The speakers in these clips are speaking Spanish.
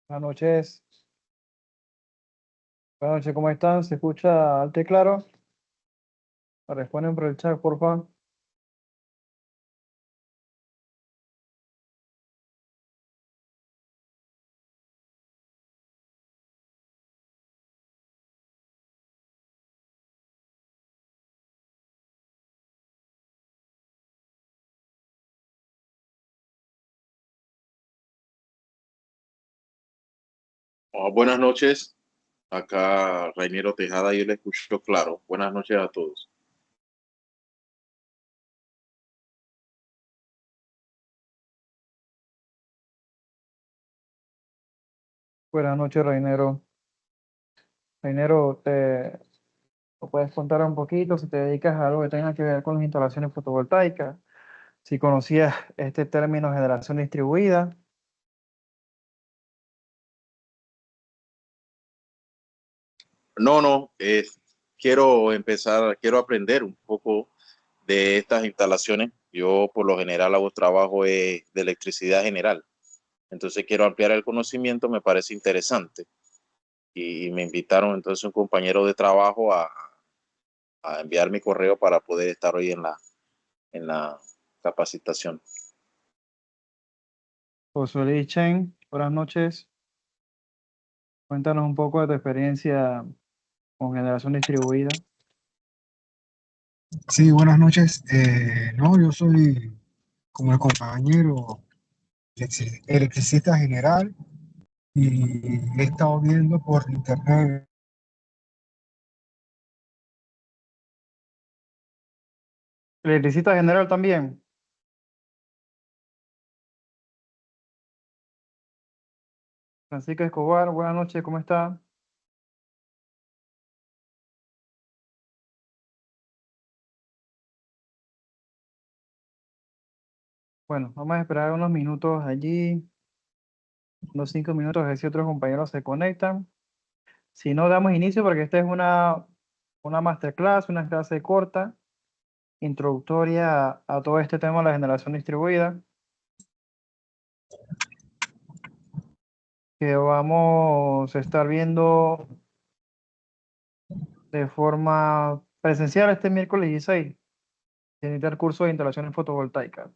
Buenas noches. Buenas noches, ¿cómo están? ¿Se escucha alto y claro? Responden por el chat, por favor. Buenas noches, acá Rainiero Tejada, yo le escucho claro. Buenas noches a todos. Buenas noches, Reinero. Reinero, ¿me puedes contar un poquito si te dedicas a algo que tenga que ver con las instalaciones fotovoltaicas? Si conocías este término generación distribuida. No, quiero aprender un poco de estas instalaciones. Yo por lo general hago trabajo de electricidad general, entonces quiero ampliar el conocimiento, me parece interesante. Y me invitaron entonces un compañero de trabajo a enviar mi correo para poder estar hoy en la capacitación. Josué Lichen, buenas noches. Cuéntanos un poco de tu experiencia con generación distribuida. Sí, buenas noches. No, yo soy como el compañero electricista general y he estado viendo por internet. Electricista general también. Francisco Escobar, buenas noches, ¿cómo está? Bueno, vamos a esperar unos minutos allí, unos 5 minutos, a ver si otros compañeros se conectan. Si no, damos inicio porque esta es una masterclass, una clase corta, introductoria a todo este tema de la generación distribuida, que vamos a estar viendo de forma presencial este miércoles 16, en el curso de instalaciones fotovoltaicas.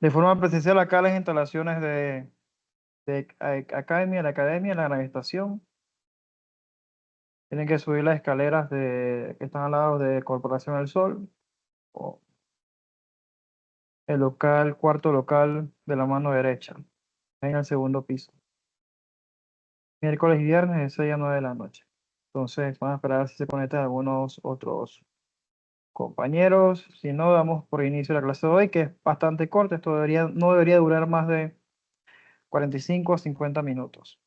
De forma presencial acá las instalaciones de academia, la gran estación. Tienen que subir las escaleras que están al lado de Corporación del Sol, o el local, cuarto local de la mano derecha, en el segundo piso. Miércoles y viernes de 6 a 9 de la noche. Entonces, vamos a esperar si se conectan algunos otros compañeros. Si no, damos por inicio la clase de hoy, que es bastante corta. Esto no debería durar más de 45 a 50 minutos.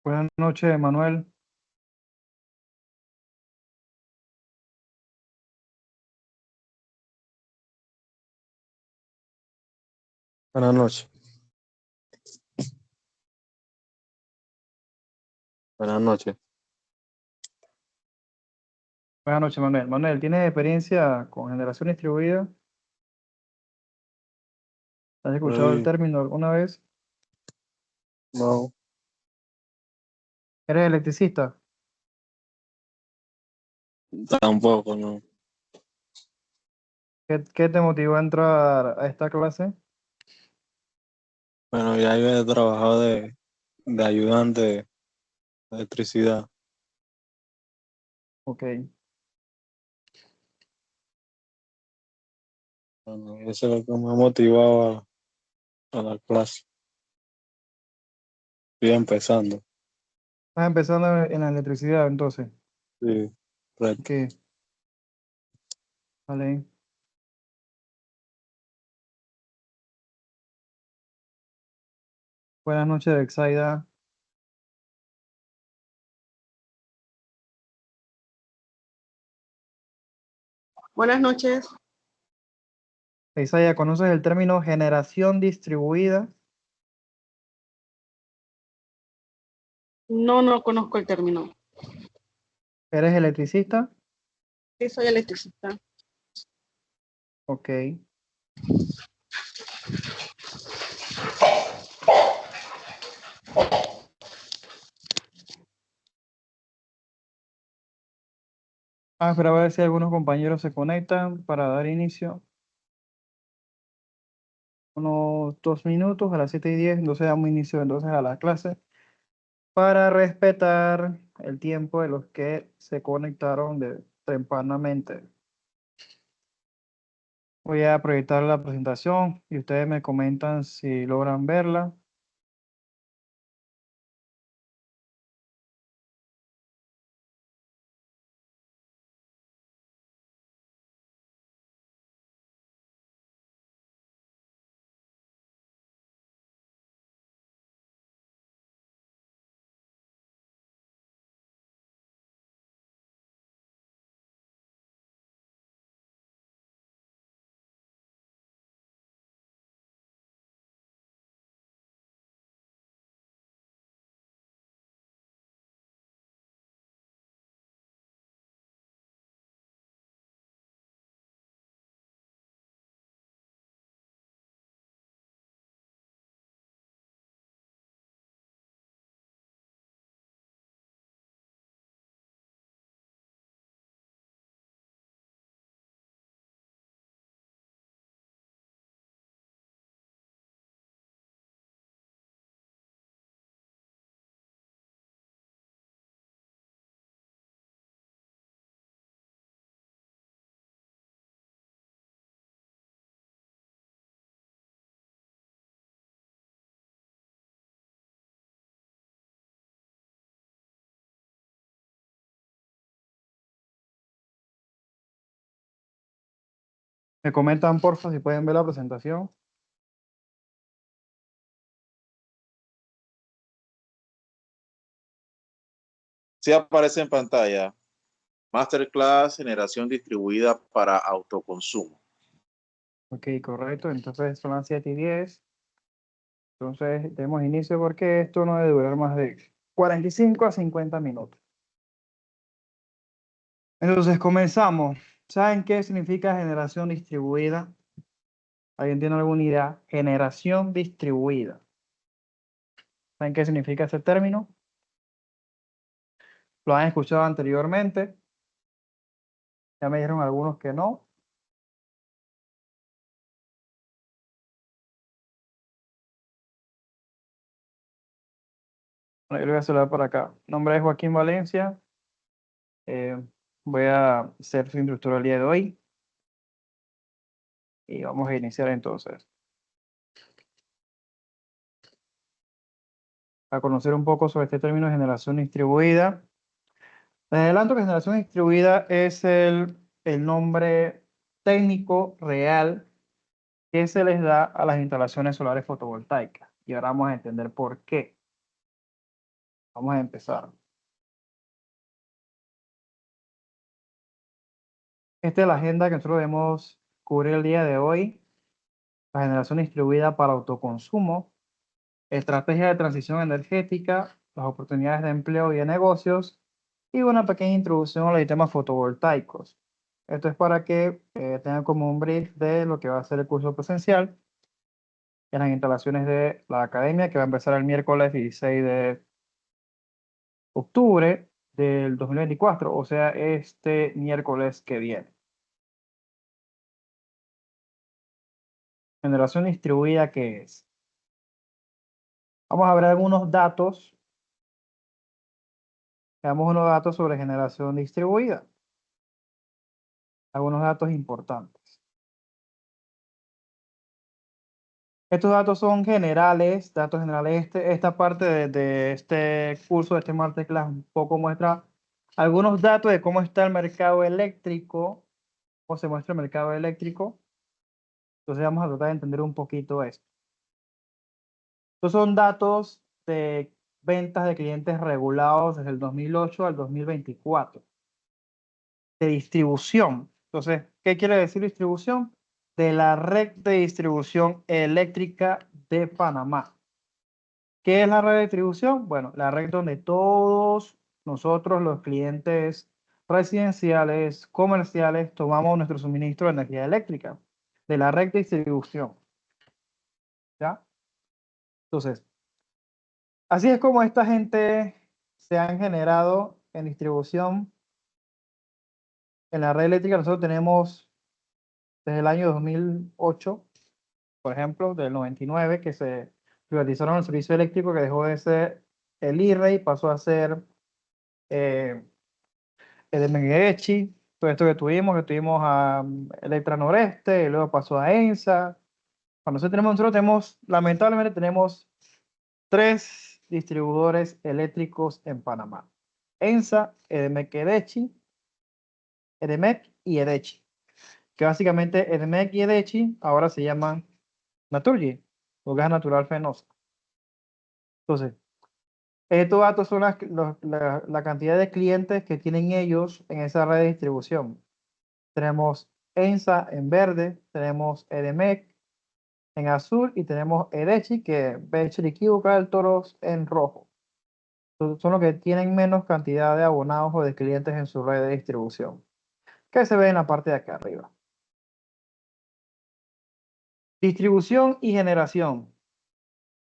Buenas noches, Manuel. Buenas noches. Buenas noches. Buenas noches, Manuel. Manuel, ¿tienes experiencia con generación distribuida? ¿Has escuchado el Soy, término alguna vez? no, ¿Eres electricista? tampoco, no. ¿Qué te motivó a entrar a esta clase? Bueno, ya yo he trabajado de ayudante de electricidad. Ok. Bueno, eso es lo que me ha motivado a la clase. Estoy empezando. Estás empezando en la electricidad, entonces. Sí, correcto. Ok, vale. Buenas noches, Bexaida. Buenas noches. Bexaida, ¿conoces el término generación distribuida? No conozco el término. ¿Eres electricista? Sí, soy electricista. Ok. Espera a ver si algunos compañeros se conectan para dar inicio. Unos 2 minutos a las 7:10, entonces damos inicio entonces a la clase para respetar el tiempo de los que se conectaron tempranamente. Voy a proyectar la presentación y ustedes me comentan si logran verla. Me comentan, porfa, si pueden ver la presentación. Sí aparece en pantalla. Masterclass generación distribuida para autoconsumo. Ok, correcto. Entonces son las 7:10. Entonces demos inicio porque esto no debe durar más de 45 a 50 minutos. Entonces comenzamos. ¿Saben qué significa generación distribuida? ¿Alguien tiene alguna idea? Generación distribuida. ¿Saben qué significa ese término? ¿Lo han escuchado anteriormente? Ya me dijeron algunos que no. Bueno, yo lo voy a saludar por acá. Mi nombre es Joaquín Valencia. Eh, Voy a ser su instructor el día de hoy. Y vamos a iniciar entonces. A conocer un poco sobre este término de generación distribuida. Les adelanto que generación distribuida es el nombre técnico real que se les da a las instalaciones solares fotovoltaicas. Y ahora vamos a entender por qué. Vamos a empezar. Esta es la agenda que nosotros debemos cubrir el día de hoy. La generación distribuida para autoconsumo, estrategia de transición energética, las oportunidades de empleo y de negocios, y una pequeña introducción a los sistemas fotovoltaicos. Esto es para que tengan como un brief de lo que va a ser el curso presencial en las instalaciones de la academia, que va a empezar el miércoles 16 de octubre del 2024, o sea, este miércoles que viene. Generación distribuida, ¿qué es? Vamos a ver algunos datos. Veamos unos datos sobre generación distribuida. Algunos datos importantes. Estos datos son generales, datos generales. Esta parte de este curso, de este masterclass, un poco muestra algunos datos de cómo está el mercado eléctrico, cómo se muestra el mercado eléctrico. Entonces vamos a tratar de entender un poquito esto. Estos son datos de ventas de clientes regulados desde el 2008 al 2024. De distribución. Entonces, ¿qué quiere decir distribución? De la red de distribución eléctrica de Panamá. ¿Qué es la red de distribución? Bueno, la red donde todos nosotros, los clientes residenciales, comerciales, tomamos nuestro suministro de energía eléctrica. De la red de distribución. ¿Ya? Entonces, así es como esta gente se han generado en distribución. En la red eléctrica nosotros tenemos desde el año 2008, por ejemplo, del 99, que se privatizaron el servicio eléctrico, que dejó de ser el IRREI y pasó a ser el de Meguechi, todo esto que tuvimos a Electra Noreste, y luego pasó a ENSA. Cuando nosotros tenemos, lamentablemente tenemos 3 distribuidores eléctricos en Panamá. ENSA, EDMEC Edechi, EDMEC y Edechi. Que básicamente EDMEC y Edechi ahora se llaman Naturgy, o gas natural fenosa. Entonces, estos datos son la cantidad de clientes que tienen ellos en esa red de distribución. Tenemos ENSA en verde, tenemos EDMEC en azul y tenemos Edechi, que ve Chiriquí, el Toros en rojo. Son los que tienen menos cantidad de abonados o de clientes en su red de distribución, que se ve en la parte de acá arriba. Distribución y generación.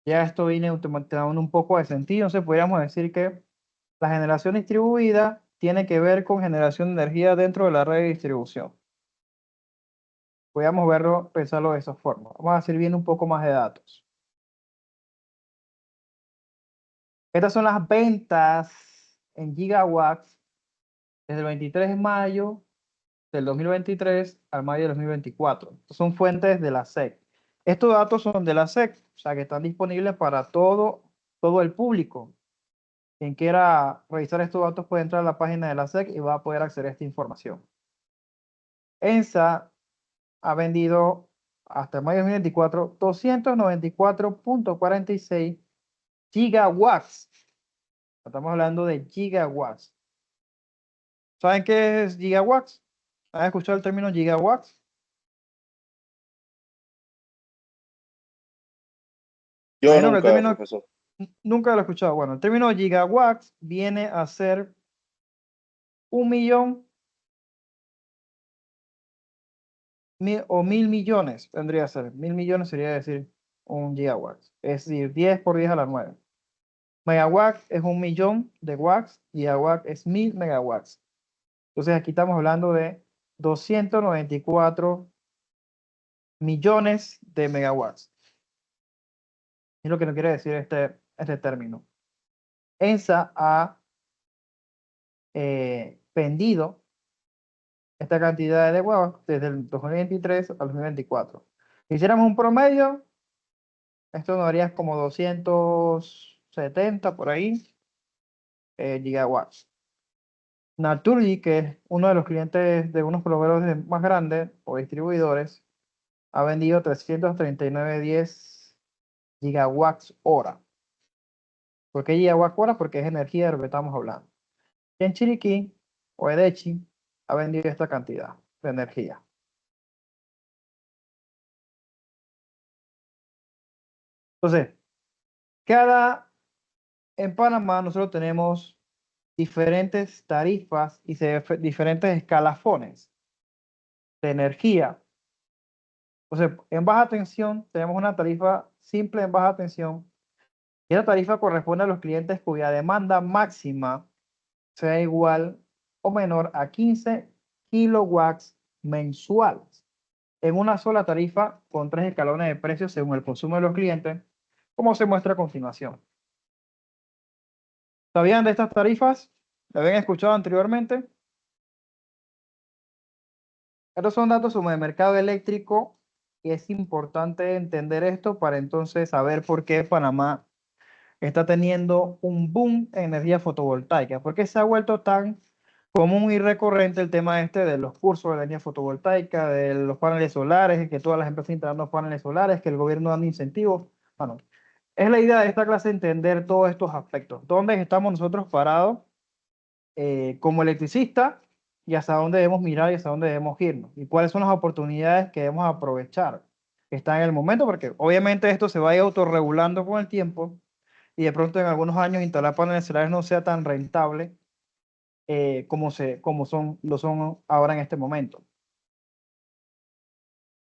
Ya esto viene dando un poco de sentido, entonces podríamos decir que la generación distribuida tiene que ver con generación de energía dentro de la red de distribución. Podríamos verlo, pensarlo de esa forma. Vamos a seguir viendo un poco más de datos. Estas son las ventas en gigawatts desde el 23 de mayo del 2023 al mayo del 2024. Estos son fuentes de la SEC. Estos datos son de la SEC, o sea que están disponibles para todo el público. Quien quiera revisar estos datos puede entrar a la página de la SEC y va a poder acceder a esta información. ENSA ha vendido hasta mayo de 2024 294.46 gigawatts. Estamos hablando de gigawatts. ¿Saben qué es gigawatts? ¿Han escuchado el término gigawatts? Yo Imagino que el nunca, término profesor. nunca lo he escuchado. Bueno, el término gigawatts viene a ser 1.000.000 o 1.000 millones, vendría a ser. 1.000 millones sería decir un gigawatt. Es decir, 10 por 10 a la 9. Megawatt es 1.000.000 de watts, gigawatt es 1.000 megawatts. Entonces aquí estamos hablando de 294 millones de megawatts. Es lo que nos quiere decir este término. ENSA ha vendido esta cantidad de watts desde el 2023 al 2024. Si hiciéramos un promedio, esto nos haría como 270 por ahí gigawatts. Naturgy, que es uno de los clientes de unos proveedores más grandes o distribuidores, ha vendido 339.10 gigawatts hora. ¿Por qué gigawatts hora? Porque es energía de lo que estamos hablando. Y en Chiriquí o Edechi ha vendido esta cantidad de energía. Entonces, cada en Panamá nosotros tenemos diferentes tarifas y diferentes escalafones de energía. Entonces, en baja tensión tenemos una tarifa simple en baja tensión. Y esa tarifa corresponde a los clientes cuya demanda máxima sea igual o menor a 15 kilowatts mensuales en una sola tarifa con 3 escalones de precios según el consumo de los clientes, como se muestra a continuación. ¿Sabían de estas tarifas? ¿La habían escuchado anteriormente? Estos son datos sobre el mercado eléctrico y es importante entender esto para entonces saber por qué Panamá está teniendo un boom en energía fotovoltaica. ¿Por qué se ha vuelto tan común y recurrente el tema este de los cursos de energía fotovoltaica, de los paneles solares, que todas las empresas instalan los paneles solares, que el gobierno da incentivos? Bueno, es la idea de esta clase entender todos estos aspectos. ¿Dónde estamos nosotros parados como electricistas y hasta dónde debemos mirar y hasta dónde debemos irnos? ¿Y cuáles son las oportunidades que debemos aprovechar que están en el momento? Porque obviamente esto se va a ir autorregulando con el tiempo y de pronto en algunos años instalar paneles solares no sea tan rentable lo son ahora en este momento.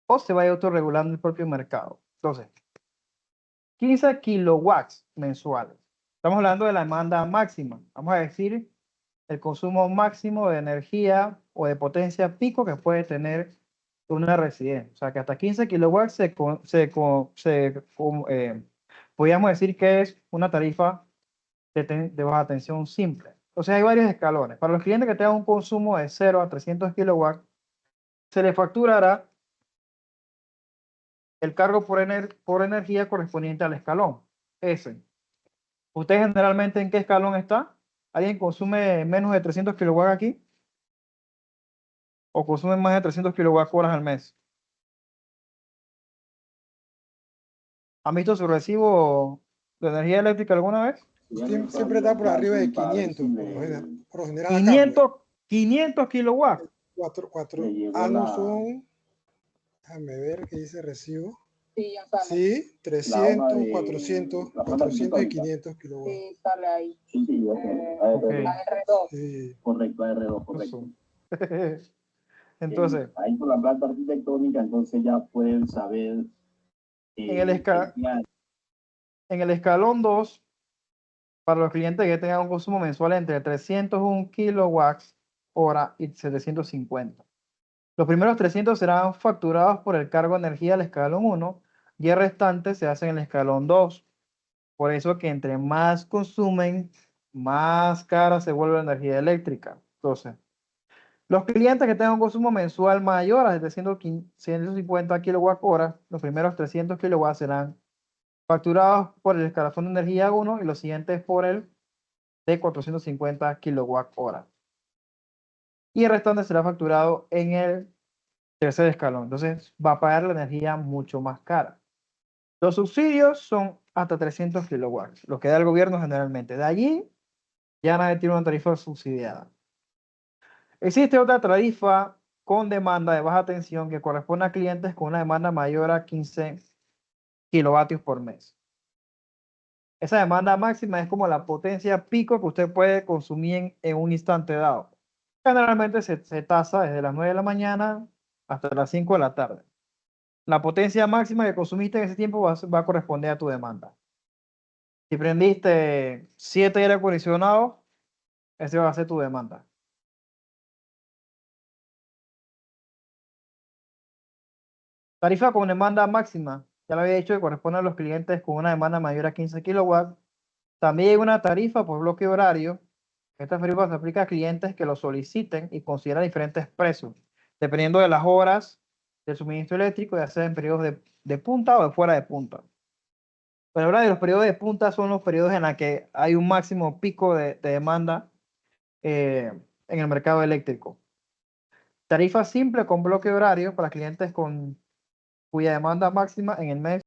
O se va a ir autorregulando el propio mercado. Entonces, 15 kilowatts mensuales. Estamos hablando de la demanda máxima. Vamos a decir el consumo máximo de energía o de potencia pico que puede tener una residencia. O sea, que hasta 15 kilowatts podríamos decir que es una tarifa de baja tensión simple. O sea, hay varios escalones. Para los clientes que tengan un consumo de 0 a 300 kilowatts, se les facturará el cargo por energía correspondiente al escalón S. ¿Usted generalmente en qué escalón está? ¿Alguien consume menos de 300 kilowatts aquí? ¿O consume más de 300 kilowatt horas al mes? ¿Han visto su recibo de energía eléctrica alguna vez? Siempre está por arriba de 500, por lo general acá, 500 kilowatts. pues. Cuatro años son, déjame ver qué dice recibo. Sí, 300, 400, 400 y 500 kilowatts. Sí, sale ahí. Okay. Sí. Correcto, R2, correcto. Entonces, Ahí por la planta arquitectónica, entonces ya pueden saber. en el escalón 2, para los clientes que tengan un consumo mensual entre 301 kilowatts hora y 750. Los primeros 300 serán facturados por el cargo de energía del escalón 1 y el restante se hace en el escalón 2. Por eso que entre más consumen, más cara se vuelve la energía eléctrica. Entonces, los clientes que tengan un consumo mensual mayor a 750 kWh, los primeros 300 kW serán facturados por el escalafón de energía 1 y los siguientes por el de 450 kWh. Y el restante será facturado en el tercer escalón. Entonces va a pagar la energía mucho más cara. Los subsidios son hasta 300 kilowatts, lo que da el gobierno generalmente. De allí ya nadie tiene una tarifa subsidiada. Existe otra tarifa con demanda de baja tensión que corresponde a clientes con una demanda mayor a 15 kilovatios por mes. Esa demanda máxima es como la potencia pico que usted puede consumir en un instante dado. Generalmente se tasa desde las 9 de la mañana hasta las 5 de la tarde. La potencia máxima que consumiste en ese tiempo va a corresponder a tu demanda. Si prendiste 7 aire acondicionados, ese va a ser tu demanda. Tarifa con demanda máxima, ya lo había dicho, que corresponde a los clientes con una demanda mayor a 15 kilowatts. También hay una tarifa por bloque horario. Esta tarifa se aplica a clientes que lo soliciten y consideran diferentes precios, dependiendo de las horas del suministro eléctrico, ya sea en periodos de punta o de fuera de punta. Pero ahora de los periodos de punta son los periodos en los que hay un máximo pico de demanda en el mercado eléctrico. Tarifa simple con bloque horario para clientes cuya demanda máxima en el mes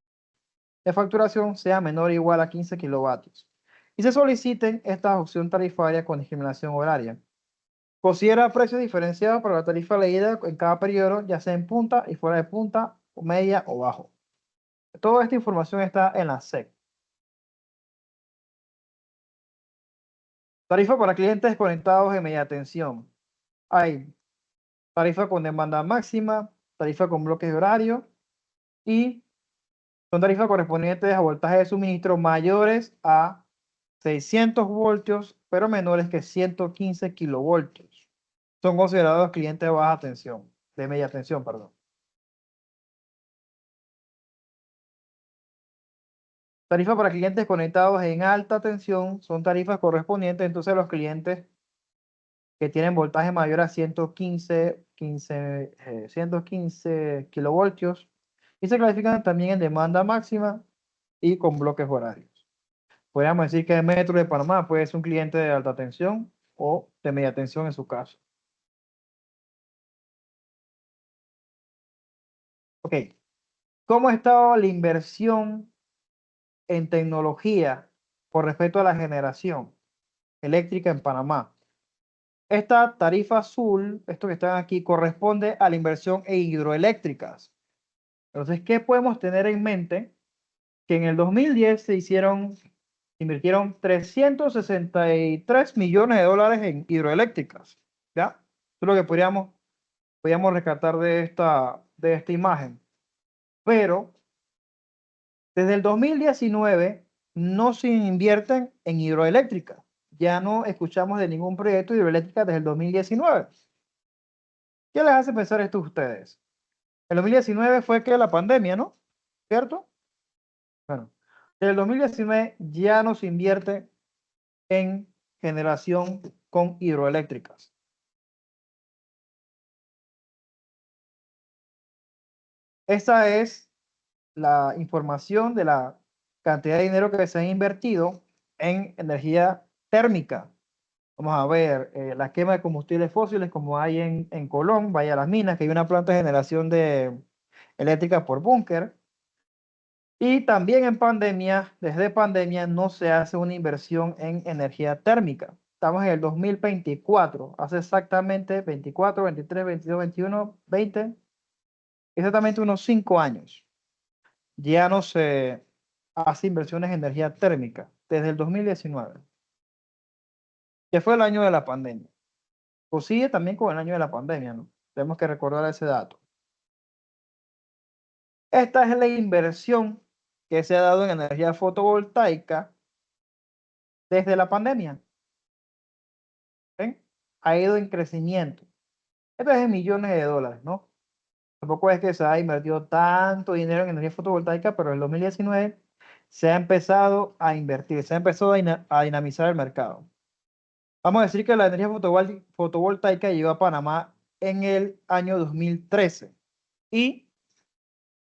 de facturación sea menor o igual a 15 kilovatios. Y se soliciten esta opción tarifaria con discriminación horaria. Considera precios diferenciados para la tarifa leída en cada periodo, ya sea en punta y fuera de punta, o media o bajo. Toda esta información está en la SEC. Tarifa para clientes conectados de media tensión. Hay tarifa con demanda máxima, tarifa con bloques de horario y son tarifas correspondientes a voltaje de suministro mayores a 600 voltios, pero menores que 115 kilovoltios. Son considerados clientes de baja tensión, de media tensión, perdón. Tarifa para clientes conectados en alta tensión son tarifas correspondientes entonces a los clientes que tienen voltaje mayor a 115 kilovoltios y se clasifican también en demanda máxima y con bloques horarios. Podríamos decir que el Metro de Panamá puede ser un cliente de alta tensión o de media tensión en su caso. Ok, ¿cómo ha estado la inversión en tecnología con respecto a la generación eléctrica en Panamá? Esta tarifa azul, esto que están aquí, corresponde a la inversión en hidroeléctricas. Entonces, ¿qué podemos tener en mente? Que en el 2010 invirtieron 363 millones de dólares en hidroeléctricas. ¿Ya? Eso es lo que podríamos rescatar de esta imagen. Pero desde el 2019 no se invierten en hidroeléctricas. Ya no escuchamos de ningún proyecto de hidroeléctrica desde el 2019. ¿Qué les hace pensar esto a ustedes? El 2019 fue que la pandemia, ¿no? ¿Cierto? Bueno, desde el 2019 ya no se invierte en generación con hidroeléctricas. Esa es la información de la cantidad de dinero que se ha invertido en energía térmica. Vamos a ver la quema de combustibles fósiles como hay en Colón, vaya a las minas, que hay una planta de generación eléctrica por búnker. Y también en pandemia, desde pandemia, no se hace una inversión en energía térmica. Estamos en el 2024, hace exactamente 24, 23, 22, 21, 20, exactamente unos 5 años. Ya no se hace inversiones en energía térmica desde el 2019, que fue el año de la pandemia. O sigue también con el año de la pandemia, ¿no? Tenemos que recordar ese dato. Esta es la inversión que se ha dado en energía fotovoltaica desde la pandemia. ¿Ven? Ha ido en crecimiento. Esto es en millones de dólares, ¿no? Tampoco es que se ha invertido tanto dinero en energía fotovoltaica, pero en el 2019 se ha empezado a invertir, se ha empezado a dinamizar el mercado. Vamos a decir que la energía fotovoltaica llegó a Panamá en el año 2013. Y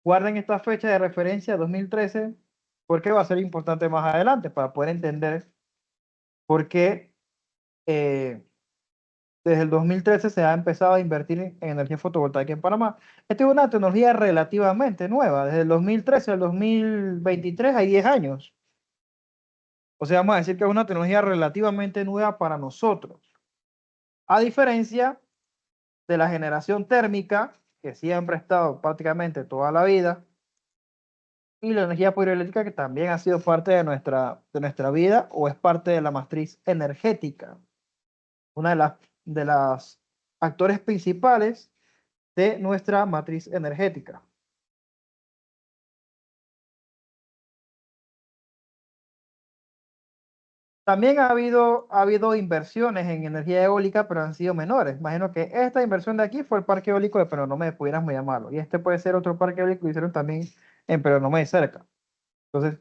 guarden esta fecha de referencia, 2013, porque va a ser importante más adelante para poder entender por qué desde el 2013 se ha empezado a invertir en energía fotovoltaica en Panamá. Esta es una tecnología relativamente nueva. Desde el 2013 al 2023 hay 10 años. O sea, vamos a decir que es una tecnología relativamente nueva para nosotros. A diferencia de la generación térmica, que siempre ha estado prácticamente toda la vida, y la energía hidroeléctrica, que también ha sido parte de nuestra vida o es parte de la matriz energética. Una de las actores principales de nuestra matriz energética. También ha habido inversiones en energía eólica, pero han sido menores. Imagino que esta inversión de aquí fue el parque eólico de Penonomé, pudiéramos llamarlo. Y este puede ser otro parque eólico que hicieron también en Penonomé cerca. Entonces,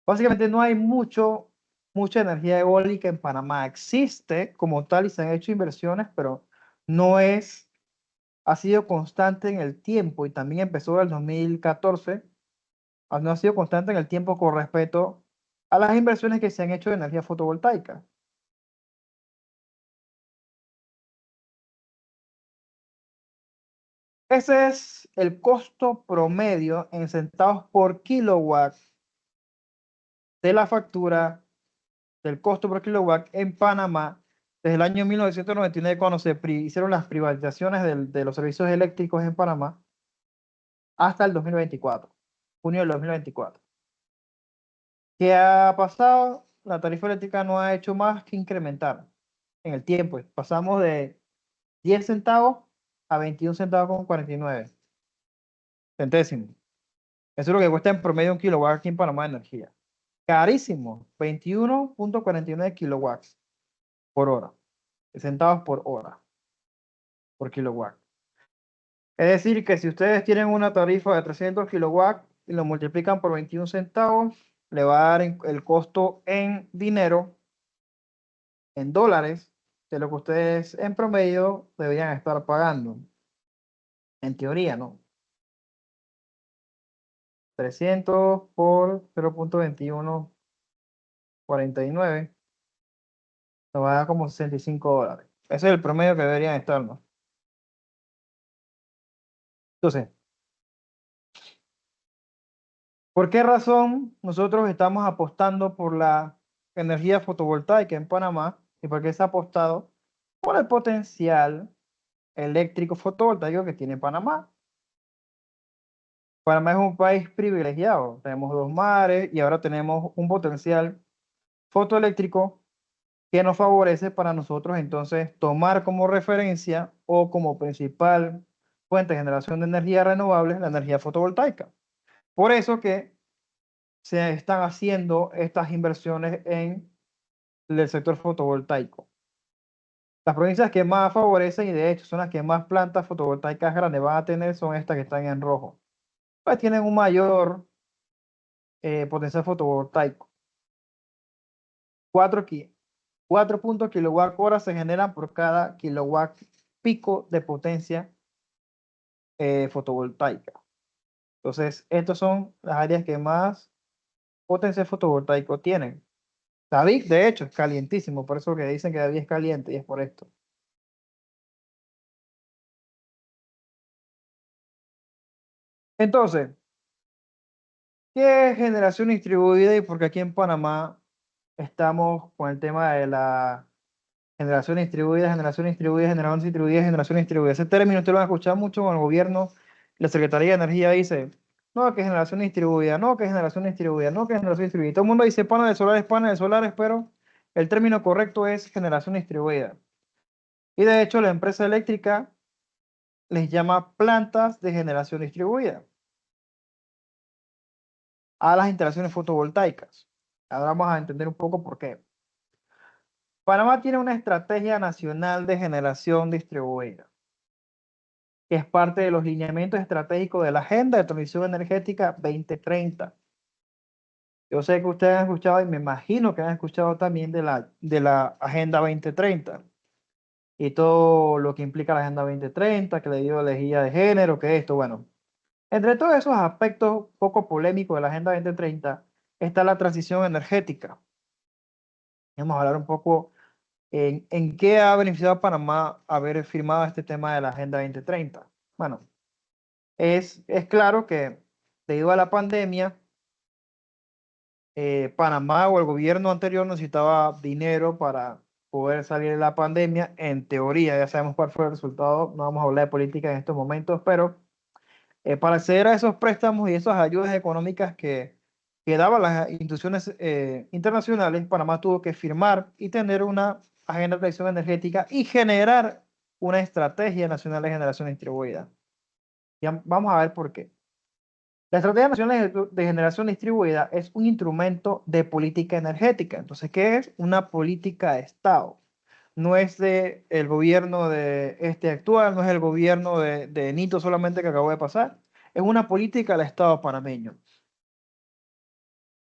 básicamente no hay mucha energía eólica en Panamá. Existe como tal y se han hecho inversiones, pero ha sido constante en el tiempo y también empezó en el 2014. No ha sido constante en el tiempo con respecto a las inversiones que se han hecho en energía fotovoltaica. Ese es el costo promedio en centavos por kilowatt de la factura del costo por kilowatt en Panamá desde el año 1999, cuando se hicieron las privatizaciones de los servicios eléctricos en Panamá, hasta el 2024, junio del 2024. ¿Qué ha pasado? la tarifa eléctrica no ha hecho más que incrementar en el tiempo. Pasamos de 10 centavos a 21 centavos con 49 centésimos. Eso es lo que cuesta en promedio un kilowatt aquí en Panamá de energía. Carísimo, 21.49 kilowatts por hora, centavos por hora, por kilowatt. Es decir, que si ustedes tienen una tarifa de 300 kilowatts y lo multiplican por 21 centavos, le va a dar el costo en dinero, en dólares, de lo que ustedes en promedio deberían estar pagando. En teoría, ¿no? 300 por 0.2149 nos va a dar como 65 dólares. Ese es el promedio que deberían estar, ¿no? Entonces, ¿por qué razón nosotros estamos apostando por la energía fotovoltaica en Panamá? ¿Y por qué se ha apostado por el potencial eléctrico fotovoltaico que tiene Panamá? Panamá es un país privilegiado. Tenemos 2 mares y ahora tenemos un potencial fotoeléctrico que nos favorece para nosotros entonces tomar como referencia o como principal fuente de generación de energía renovable la energía fotovoltaica. Por eso que se están haciendo estas inversiones en el sector fotovoltaico. Las provincias que más favorecen y de hecho son las que más plantas fotovoltaicas grandes van a tener son estas que están en rojo. Pues tienen un mayor potencial fotovoltaico. 4 kilowatt hora se generan por cada kilowatt pico de potencia fotovoltaica. Entonces, estas son las áreas que más potencial fotovoltaico tienen. David, de hecho, es calientísimo, por eso que dicen que David es caliente y es por esto. Entonces, ¿qué es generación distribuida? Y porque aquí en Panamá estamos con el tema de la generación distribuida, generación distribuida, generación distribuida, generación distribuida. Ese término usted lo va a escuchar mucho con el gobierno. La Secretaría de Energía dice, no, que generación distribuida, no, que generación distribuida, no, que generación distribuida. Todo el mundo dice paneles solares, pero el término correcto es generación distribuida. Y de hecho, la empresa eléctrica les llama plantas de generación distribuida a las instalaciones fotovoltaicas. Ahora vamos a entender un poco por qué. Panamá tiene una estrategia nacional de generación distribuida, que es parte de los lineamientos estratégicos de la Agenda de Transición Energética 2030. Yo sé que ustedes han escuchado y me imagino que han escuchado también de la Agenda 2030 y todo lo que implica la Agenda 2030, que le dio elegía de género, que esto, bueno. Entre todos esos aspectos poco polémicos de la Agenda 2030 está la transición energética. Vamos a hablar un poco en qué ha beneficiado a Panamá haber firmado este tema de la Agenda 2030. Bueno, es claro que debido a la pandemia, Panamá o el gobierno anterior necesitaba dinero para poder salir de la pandemia. En teoría, ya sabemos cuál fue el resultado. No vamos a hablar de política en estos momentos, pero para acceder a esos préstamos y esas ayudas económicas que daban las instituciones internacionales, Panamá tuvo que firmar y tener una agenda de transición energética y generar una estrategia nacional de generación distribuida. Ya vamos a ver por qué. La Estrategia Nacional de Generación Distribuida es un instrumento de política energética. Entonces, ¿qué es? Una política de Estado. No es el gobierno de este actual, no es el gobierno de Nito solamente que acabó de pasar. Es una política del Estado panameño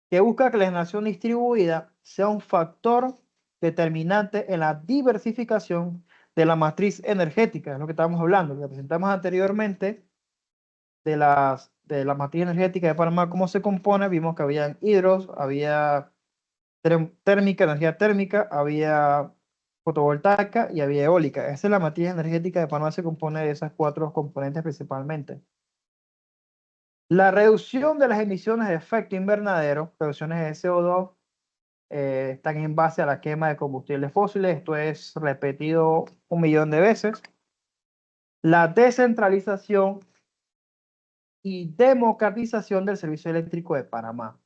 que busca que la generación distribuida sea un factor determinante en la diversificación de la matriz energética. Es lo que estábamos hablando, lo que presentamos anteriormente de la matriz energética de Panamá, cómo se compone. Vimos que había hidros, había térmica, energía térmica, había fotovoltaica y había eólica. Esa es la matriz energética de Panamá, se compone de esas 4 componentes principalmente. La reducción de las emisiones de efecto invernadero, reducciones de CO2, están en base a la quema de combustibles fósiles. Esto es repetido 1.000.000 de veces. La descentralización y democratización del servicio eléctrico de Panamá.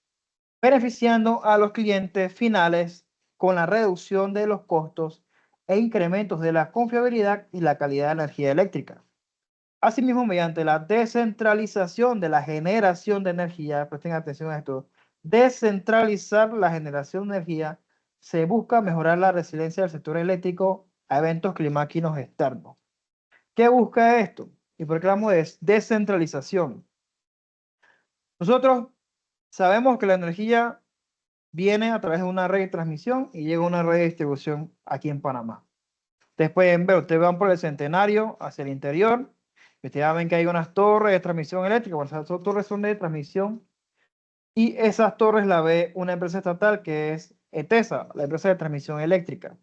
beneficiando a los clientes finales con la reducción de los costos e incrementos de la confiabilidad y la calidad de energía eléctrica. Asimismo, mediante la descentralización de la generación de energía, presten atención a esto, descentralizar la generación de energía, se busca mejorar la resiliencia del sector eléctrico a eventos climáticos externos. ¿Qué busca esto? ¿Y por qué hablamos de descentralización? Nosotros sabemos que la energía viene a través de una red de transmisión y llega a una red de distribución aquí en Panamá. Ustedes pueden ver, ustedes van por el Centenario hacia el interior, y ustedes ven que hay unas torres de transmisión eléctrica, bueno, esas torres son de transmisión, y esas torres la ve una empresa estatal que es ETESA, la empresa de transmisión eléctrica.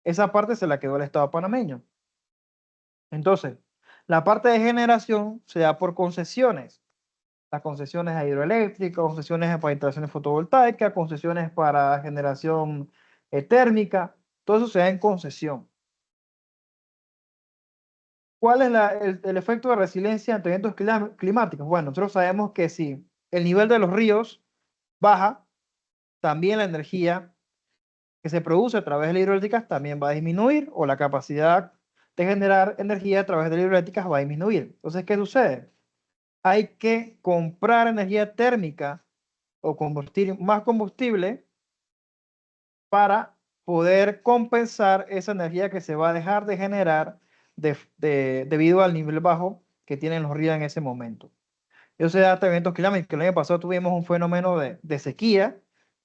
Esa parte se la quedó el Estado panameño. Entonces, la parte de generación se da por concesiones. Las concesiones a hidroeléctrica, concesiones para instalaciones fotovoltaicas, concesiones para generación térmica, todo eso se da en concesión. ¿Cuál es el efecto de resiliencia ante eventos climáticos? Bueno, nosotros sabemos que si el nivel de los ríos baja, también la energía que se produce a través de las hidroeléctricas también va a disminuir, o la capacidad de generar energía a través de las hidroeléctricas va a disminuir. Entonces, ¿qué sucede? Hay que comprar energía térmica o convertir más combustible para poder compensar esa energía que se va a dejar de generar debido al nivel bajo que tienen los ríos en ese momento. Eso se da a eventos climáticos. El año pasado tuvimos un fenómeno de sequía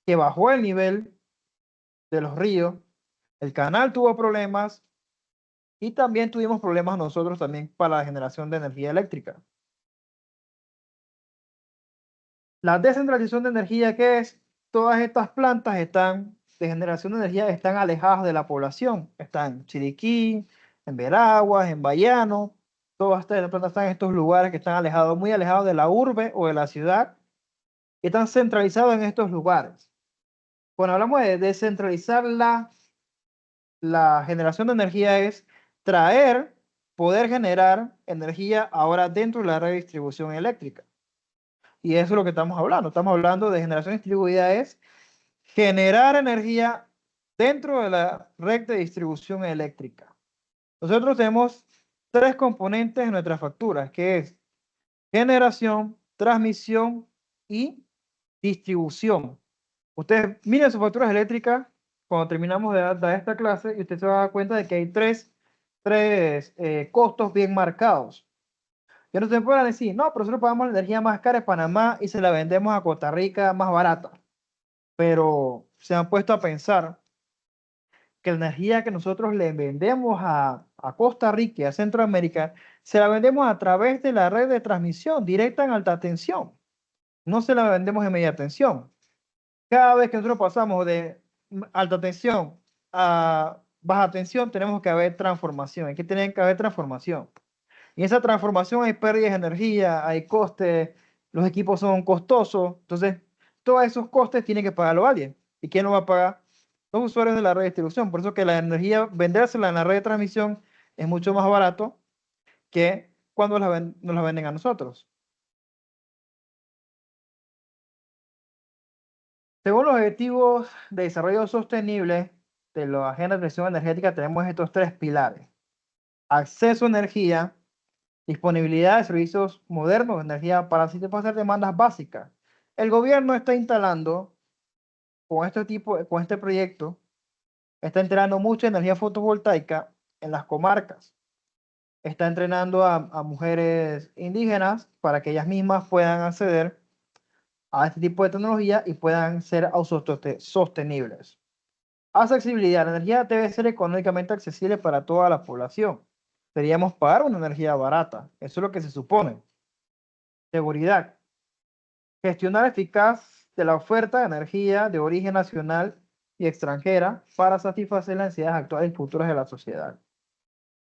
que bajó el nivel de los ríos, el canal tuvo problemas y también tuvimos problemas nosotros también para la generación de energía eléctrica. La descentralización de energía, ¿qué es? Todas estas plantas de generación de energía están alejadas de la población. Están en Chiriquí, en Veraguas, en Bayano. Todas estas plantas están en estos lugares que están alejados, muy alejados de la urbe o de la ciudad. Y están centralizados en estos lugares. Cuando hablamos de descentralizar la generación de energía es poder generar energía ahora dentro de la red de distribución eléctrica. Y eso es lo que estamos hablando. Estamos hablando de generación distribuida, es generar energía dentro de la red de distribución eléctrica. Nosotros tenemos tres componentes en nuestras facturas, que es generación, transmisión y distribución. Ustedes miren sus facturas eléctricas cuando terminamos de dar esta clase y usted se va a dar cuenta de que hay tres costos bien marcados. Ya no se pueden decir, no, pero nosotros pagamos la energía más cara en Panamá y se la vendemos a Costa Rica más barata. Pero se han puesto a pensar que la energía que nosotros le vendemos a Costa Rica y a Centroamérica, se la vendemos a través de la red de transmisión directa en alta tensión. No se la vendemos en media tensión. Cada vez que nosotros pasamos de alta tensión a baja tensión, tenemos que haber transformación. Hay que tener que haber transformación. Y en esa transformación hay pérdidas de energía, hay costes, los equipos son costosos. Entonces, todos esos costes tiene que pagarlo alguien. ¿Y quién lo va a pagar? Los usuarios de la red de distribución. Por eso que la energía, vendérsela en la red de transmisión es mucho más barato que cuando nos la venden a nosotros. Según los objetivos de desarrollo sostenible de la Agenda de Transición Energética, tenemos estos tres pilares: acceso a energía, disponibilidad de servicios modernos de energía para satisfacer demandas básicas. El gobierno está instalando, con este proyecto, está entrenando mucha energía fotovoltaica en las comarcas. Está entrenando a mujeres indígenas para que ellas mismas puedan acceder a este tipo de tecnología y puedan ser autosostenibles. Accesibilidad. La energía debe ser económicamente accesible para toda la población. Deberíamos pagar una energía barata. Eso es lo que se supone. Seguridad. Gestionar eficaz de la oferta de energía de origen nacional y extranjera para satisfacer las necesidades actuales y futuras de la sociedad.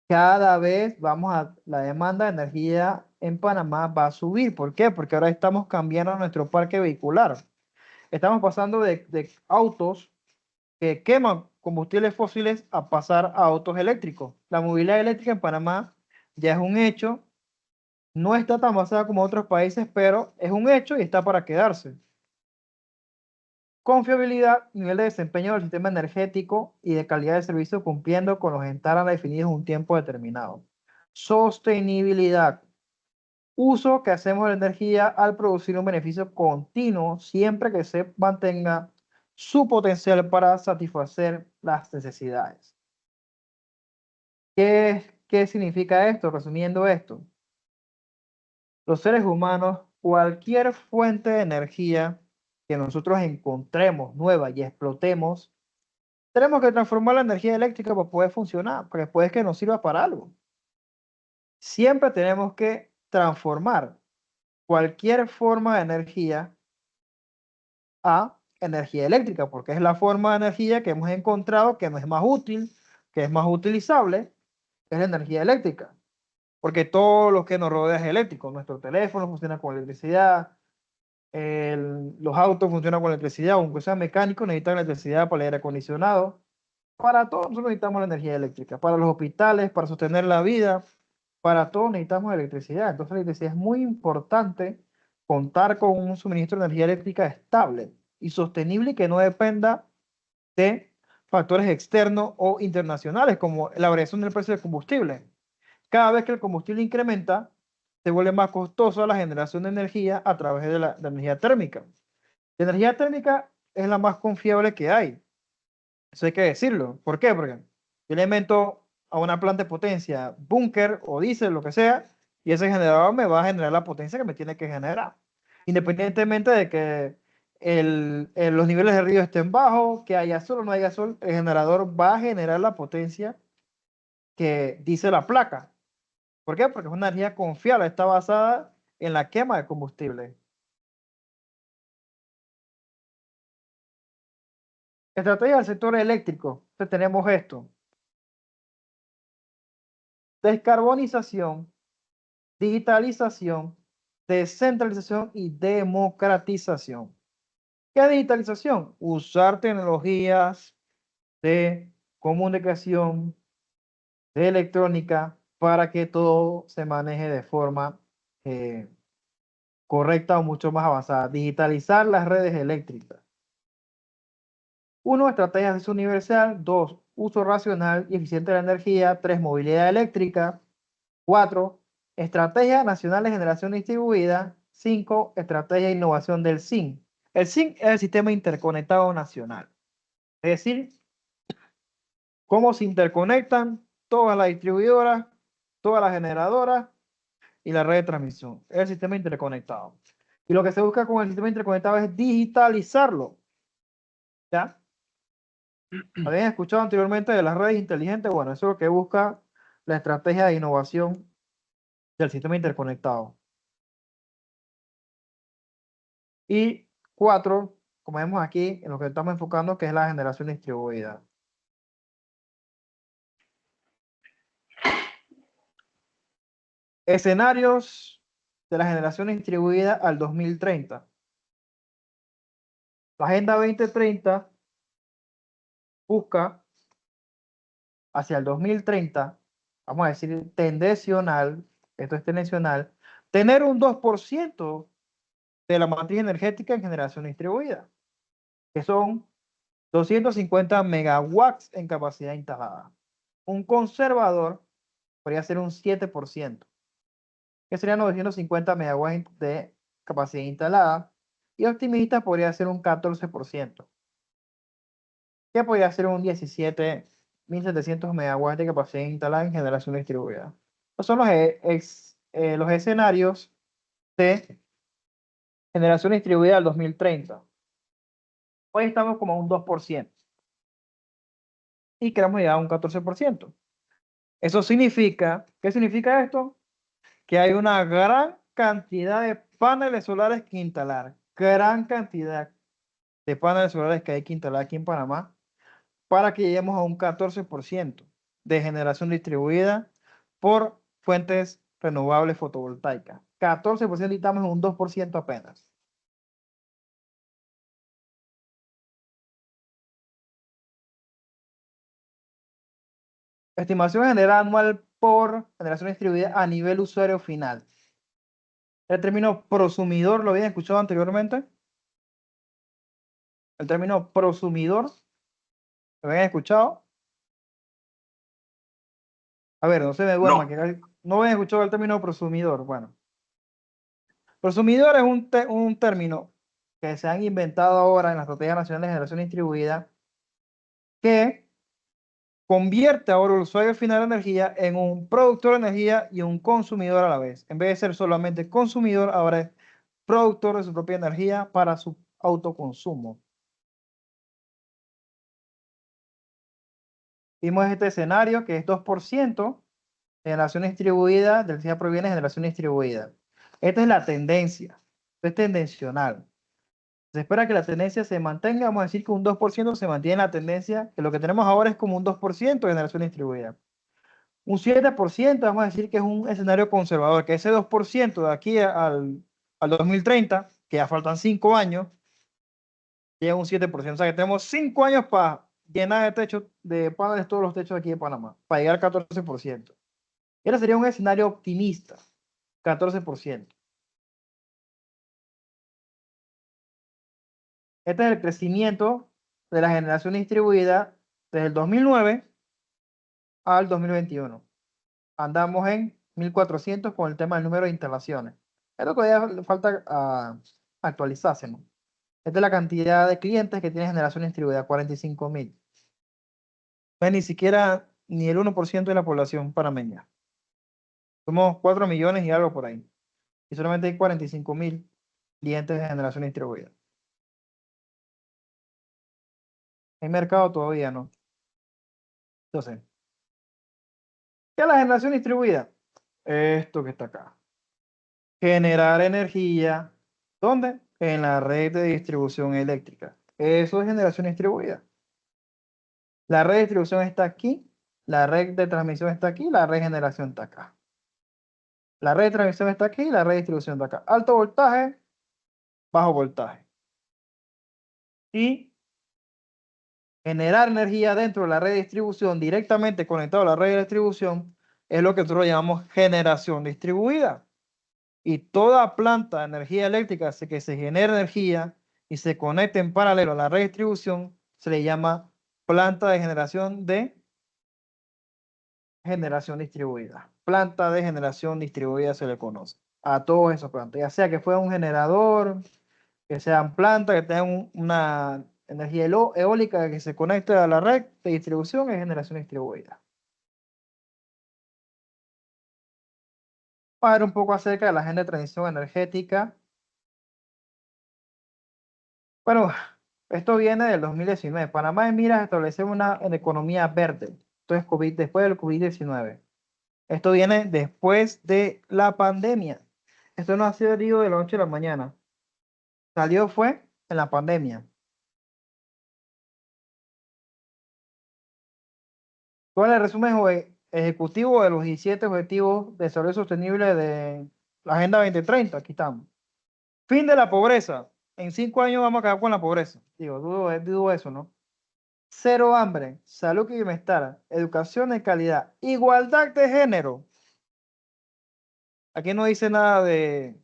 Cada vez la demanda de energía en Panamá va a subir. ¿Por qué? Porque ahora estamos cambiando nuestro parque vehicular. Estamos pasando de autos que queman combustibles fósiles a pasar a autos eléctricos. La movilidad eléctrica en Panamá ya es un hecho. No está tan basada como otros países, pero es un hecho y está para quedarse. Confiabilidad, nivel de desempeño del sistema energético y de calidad de servicio cumpliendo con los estándares definidos en un tiempo determinado. Sostenibilidad, uso que hacemos de la energía al producir un beneficio continuo siempre que se mantenga su potencial para satisfacer las necesidades. ¿Qué significa esto? Resumiendo esto, los seres humanos, cualquier fuente de energía que nosotros encontremos nueva y explotemos, tenemos que transformar la energía eléctrica para poder funcionar, para después que nos sirva para algo. Siempre tenemos que transformar cualquier forma de energía a energía eléctrica, porque es la forma de energía que hemos encontrado que nos es más útil, que es más utilizable, es la energía eléctrica. Porque todo lo que nos rodea es eléctrico. Nuestro teléfono funciona con electricidad, los autos funcionan con electricidad, aunque sean mecánicos, necesitan electricidad para el aire acondicionado. Para todo nosotros necesitamos la energía eléctrica. Para los hospitales, para sostener la vida, para todo necesitamos electricidad. Entonces la electricidad es muy importante contar con un suministro de energía eléctrica estable y sostenible y que no dependa de factores externos o internacionales, como la variación del precio del combustible. Cada vez que el combustible incrementa, se vuelve más costosa la generación de energía a través de la energía térmica. La energía térmica es la más confiable que hay. Eso hay que decirlo. ¿Por qué? Porque yo le meto a una planta de potencia búnker o diésel, lo que sea, y ese generador me va a generar la potencia que me tiene que generar. Independientemente de que los niveles de río estén bajos, que haya sol o no haya sol, el generador va a generar la potencia que dice la placa. ¿Por qué? Porque es una energía confiable, está basada en la quema de combustible. Estrategia del sector eléctrico. Entonces tenemos esto. Descarbonización, digitalización, descentralización y democratización. ¿Qué es digitalización? Usar tecnologías de comunicación, de electrónica, para que todo se maneje de forma correcta o mucho más avanzada. Digitalizar las redes eléctricas. 1. Estrategia de acceso universal. 2. Uso racional y eficiente de la energía. 3. Movilidad eléctrica. 4. Estrategia nacional de generación distribuida. 5. Estrategia de innovación del SIN. El SIN es el Sistema Interconectado Nacional. Es decir, cómo se interconectan todas las distribuidoras, todas las generadoras y la red de transmisión. Es el sistema interconectado. Y lo que se busca con el sistema interconectado es digitalizarlo. ¿Ya? ¿Habían escuchado anteriormente de las redes inteligentes? Bueno, eso es lo que busca la estrategia de innovación del sistema interconectado. Y 4, como vemos aquí, en lo que estamos enfocando, que es la generación distribuida. Escenarios de la generación distribuida al 2030. La Agenda 2030 busca hacia el 2030, vamos a decir tendencional, esto es tendencional, tener un 2% de la matriz energética en generación distribuida, que son 250 megawatts en capacidad instalada. Un conservador podría ser un 7%, que serían 950 megawatts de capacidad instalada, y optimista podría ser un 14%, que podría ser un 17.700 megawatts de capacidad instalada en generación distribuida. Estos son los escenarios de generación distribuida al 2030. Hoy estamos como a un 2% y queremos llegar a un 14%. Eso significa, ¿qué significa esto? Que hay una gran cantidad de paneles solares que instalar, gran cantidad de paneles solares que hay que instalar aquí en Panamá para que lleguemos a un 14% de generación distribuida por fuentes renovables fotovoltaicas. 14% y estamos en un 2% apenas. Estimación general anual por generación distribuida a nivel usuario final. El término prosumidor, ¿lo habían escuchado anteriormente? El término prosumidor, ¿lo habían escuchado? A ver, no se me duerma, No. que no habían escuchado el término prosumidor. Bueno, prosumidor es un término que se han inventado ahora en la Estrategia Nacional de Generación Distribuida que convierte ahora el usuario final de energía en un productor de energía y un consumidor a la vez. En vez de ser solamente consumidor, ahora es productor de su propia energía para su autoconsumo. Vimos este escenario que es 2% de generación distribuida, de energía proviene de generación distribuida. Esta es la tendencia, esto es tendencional. Se espera que la tendencia se mantenga, vamos a decir que un 2% se mantiene la tendencia, que lo que tenemos ahora es como un 2% de generación distribuida. Un 7%, vamos a decir que es un escenario conservador, que ese 2% de aquí al 2030, que ya faltan 5 años, llega un 7%. O sea que tenemos 5 años para llenar de techo de paneles todos los techos aquí de Panamá, para llegar al 14%. Ese sería un escenario optimista, 14%. Este es el crecimiento de la generación distribuida desde el 2009 al 2021. Andamos en 1400 con el tema del número de instalaciones. Es lo que todavía le falta actualizarse, ¿no? Esta es la cantidad de clientes que tiene generación distribuida, 45.000. No es ni siquiera ni el 1% de la población panameña. Somos 4 millones y algo por ahí. Y solamente hay 45.000 clientes de generación distribuida. Hay mercado todavía, ¿no? Entonces, ¿qué es la generación distribuida? Esto que está acá. Generar energía, ¿dónde? En la red de distribución eléctrica. Eso es generación distribuida. La red de distribución está aquí, la red de transmisión está aquí, la red de generación está acá. La red de transmisión está aquí, la red de distribución está acá. Alto voltaje, bajo voltaje. Y generar energía dentro de la red de distribución, directamente conectado a la red de distribución, es lo que nosotros llamamos generación distribuida. Y toda planta de energía eléctrica que se genera energía y se conecta en paralelo a la red de distribución, se le llama planta de generación distribuida. Planta de generación distribuida se le conoce a todas esas plantas, ya sea que fue un generador, que sean plantas que tengan una energía eólica que se conecte a la red de distribución, es generación distribuida. Vamos a ver un poco acerca de la agenda de transición energética. Bueno, esto viene del 2019. Panamá en miras establecer una economía verde. Entonces, después del COVID-19. Esto viene después de la pandemia. Esto no ha sido digo de la noche a la mañana. Salió fue en la pandemia. ¿Cuál es el resumen ejecutivo de los 17 objetivos de desarrollo sostenible de la Agenda 2030? Aquí estamos. Fin de la pobreza. En 5 años vamos a acabar con la pobreza. Digo, dudo eso, ¿no? Cero hambre, salud y bienestar, educación de calidad, igualdad de género. Aquí no dice nada de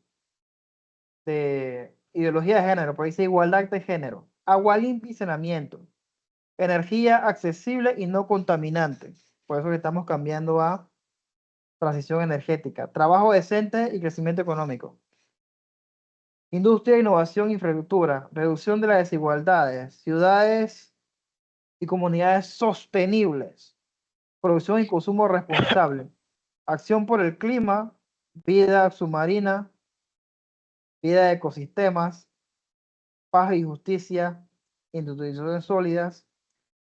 ideología de género, pero dice igualdad de género. Agua limpia y saneamiento. Energía accesible y no contaminante. Por eso que estamos cambiando a transición energética. Trabajo decente y crecimiento económico. Industria, innovación, infraestructura. Reducción de las desigualdades. Ciudades y comunidades sostenibles. Producción y consumo responsable. Acción por el clima. Vida submarina. Vida de ecosistemas. Paz y justicia. Instituciones sólidas.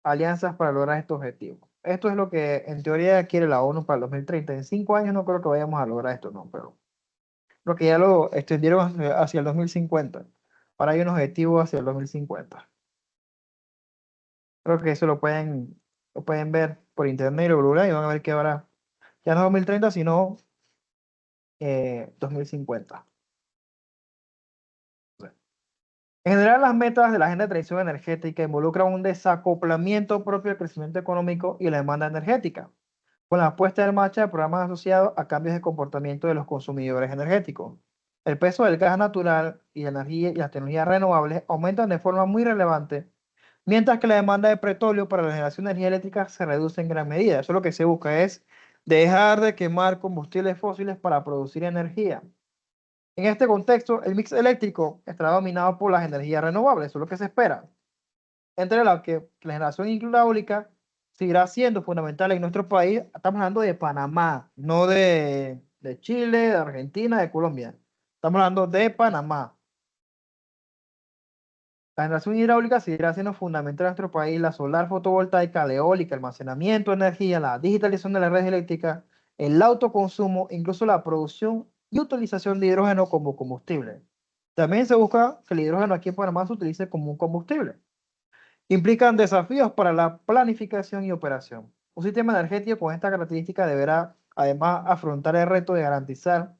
Alianzas para lograr estos objetivos. Esto es lo que en teoría quiere la ONU para el 2030. En 5 años no creo que vayamos a lograr esto, no, pero lo que ya lo extendieron hacia el 2050. Ahora hay unos objetivos hacia el 2050. Creo que eso lo pueden ver por internet y lo googlean y van a ver que ahora ya no es 2030, sino 2050. En general, las metas de la Agenda de Transición Energética involucran un desacoplamiento propio del crecimiento económico y la demanda energética, con la puesta en marcha de programas asociados a cambios de comportamiento de los consumidores energéticos. el peso del gas natural y la energía y las tecnologías renovables aumentan de forma muy relevante, mientras que la demanda de petróleo para la generación de energía eléctrica se reduce en gran medida. Eso lo que se busca es dejar de quemar combustibles fósiles para producir energía. En este contexto, el mix eléctrico estará dominado por las energías renovables, eso es lo que se espera. Entre las que la generación hidráulica seguirá siendo fundamental en nuestro país. Estamos hablando de Panamá, no de Chile, de Argentina, de Colombia. Estamos hablando de Panamá. La generación hidráulica seguirá siendo fundamental en nuestro país. La solar fotovoltaica, la eólica, el almacenamiento de energía, la digitalización de las redes eléctricas, el autoconsumo, incluso la producción y utilización de hidrógeno como combustible. También se busca que el hidrógeno aquí en Panamá se utilice como un combustible. Implican desafíos para la planificación y operación. Un sistema energético con esta característica deberá además afrontar el reto de garantizar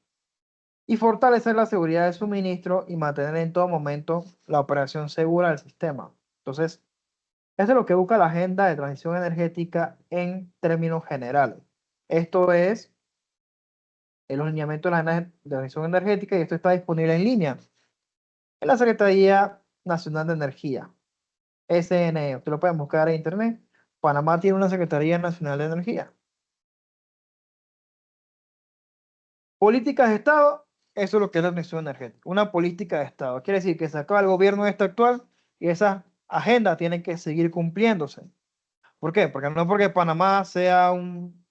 y fortalecer la seguridad de suministro y mantener en todo momento la operación segura del sistema. Entonces, esto es lo que busca la agenda de transición energética en términos generales. Esto es el lineamiento de la agenda de transición energética y esto está disponible en línea en la Secretaría Nacional de Energía. SNE, usted lo pueden buscar en internet. Panamá tiene una Secretaría Nacional de Energía. Políticas de Estado, eso es lo que es la transición energética. Una política de Estado. Quiere decir que se acaba el gobierno actual y esas agendas tienen que seguir cumpliéndose. ¿Por qué? Porque no es porque Panamá sea un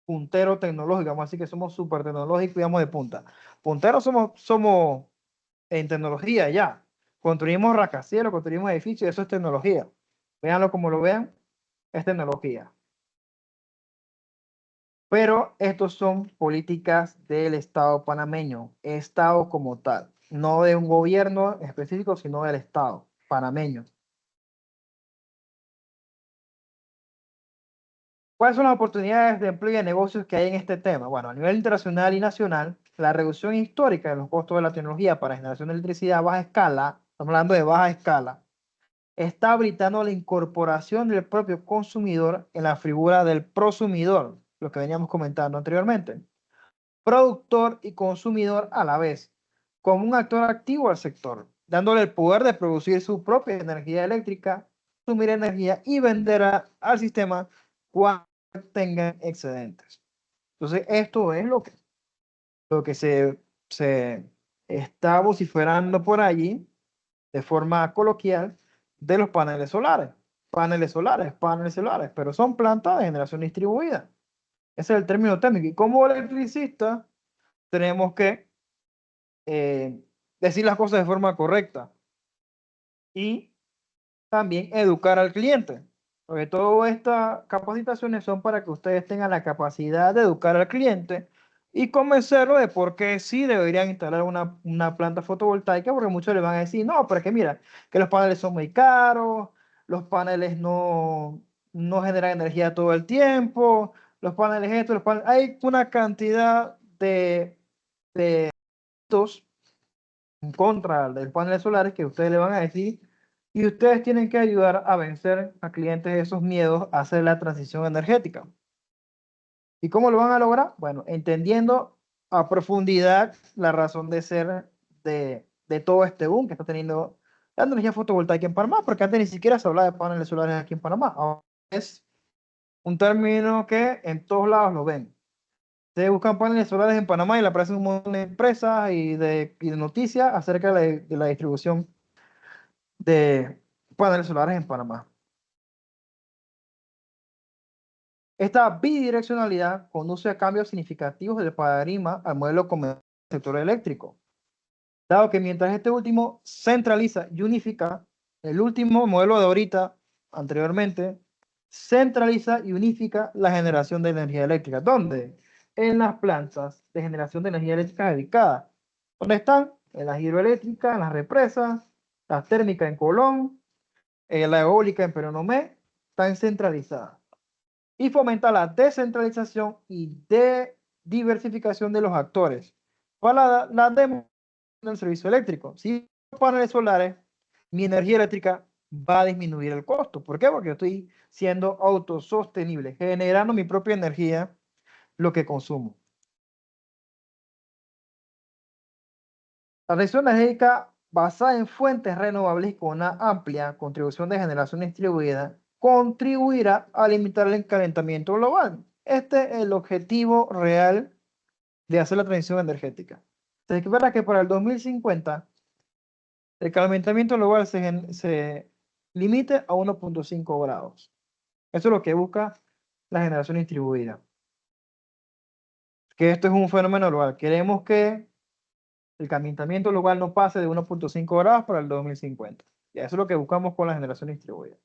puntero tecnológico, vamos a decir que somos súper tecnológicos y vamos de punta. Punteros somos en tecnología ya. Construimos rascacielos, construimos edificios, eso es tecnología. Véanlo como lo vean, es tecnología. Pero estos son políticas del Estado panameño, Estado como tal, no de un gobierno específico, sino del Estado panameño. ¿Cuáles son las oportunidades de empleo y de negocios que hay en este tema? Bueno, a nivel internacional y nacional, la reducción histórica de los costos de la tecnología para generación de electricidad a baja escala, estamos hablando de baja escala, está habilitando la incorporación del propio consumidor en la figura del prosumidor, lo que veníamos comentando anteriormente. Productor y consumidor a la vez, como un actor activo al sector, dándole el poder de producir su propia energía eléctrica, consumir energía y venderla al sistema cuando tengan excedentes. Entonces, esto es lo que se está vociferando por allí de forma coloquial de los paneles solares. Paneles solares, paneles solares, pero son plantas de generación distribuida. Ese es el término técnico. Y como electricista, tenemos que decir las cosas de forma correcta y también educar al cliente. Porque todas estas capacitaciones son para que ustedes tengan la capacidad de educar al cliente y convencerlo de por qué sí deberían instalar una planta fotovoltaica, porque muchos le van a decir, no, pero es que mira, que los paneles son muy caros, los paneles no generan energía todo el tiempo, los paneles estos, los paneles... Hay una cantidad de mitos en contra de los paneles solares que ustedes le van a decir y ustedes tienen que ayudar a vencer a clientes esos miedos a hacer la transición energética. ¿Y cómo lo van a lograr? Bueno, entendiendo a profundidad la razón de ser de todo este boom que está teniendo la energía fotovoltaica en Panamá, porque antes ni siquiera se hablaba de paneles solares aquí en Panamá. Ahora es un término que en todos lados lo ven. Ustedes buscan paneles solares en Panamá y le aparecen un montón de empresas y de noticias acerca de la distribución de paneles solares en Panamá. Esta bidireccionalidad conduce a cambios significativos del paradigma al modelo comercial del sector eléctrico, dado que mientras este último centraliza y unifica, el último modelo de ahorita, anteriormente, centraliza y unifica la generación de energía eléctrica. ¿Dónde? En las plantas de generación de energía eléctrica dedicadas. ¿Dónde están? En las hidroeléctricas, en las represas, las térmicas en Colón, la eólica en Peronomé, están centralizadas. Y fomenta la descentralización y de diversificación de los actores para la demanda del servicio eléctrico. Si los paneles solares, mi energía eléctrica va a disminuir el costo. ¿Por qué? Porque yo estoy siendo autosostenible, generando mi propia energía, lo que consumo. La transición energética basada en fuentes renovables con una amplia contribución de generación distribuida contribuirá a limitar el calentamiento global. Este es el objetivo real de hacer la transición energética. Se espera que para el 2050 el calentamiento global se limite a 1.5 grados. Eso es lo que busca la generación distribuida. Que esto es un fenómeno global. Queremos que el calentamiento global no pase de 1.5 grados para el 2050. Y eso es lo que buscamos con la generación distribuida.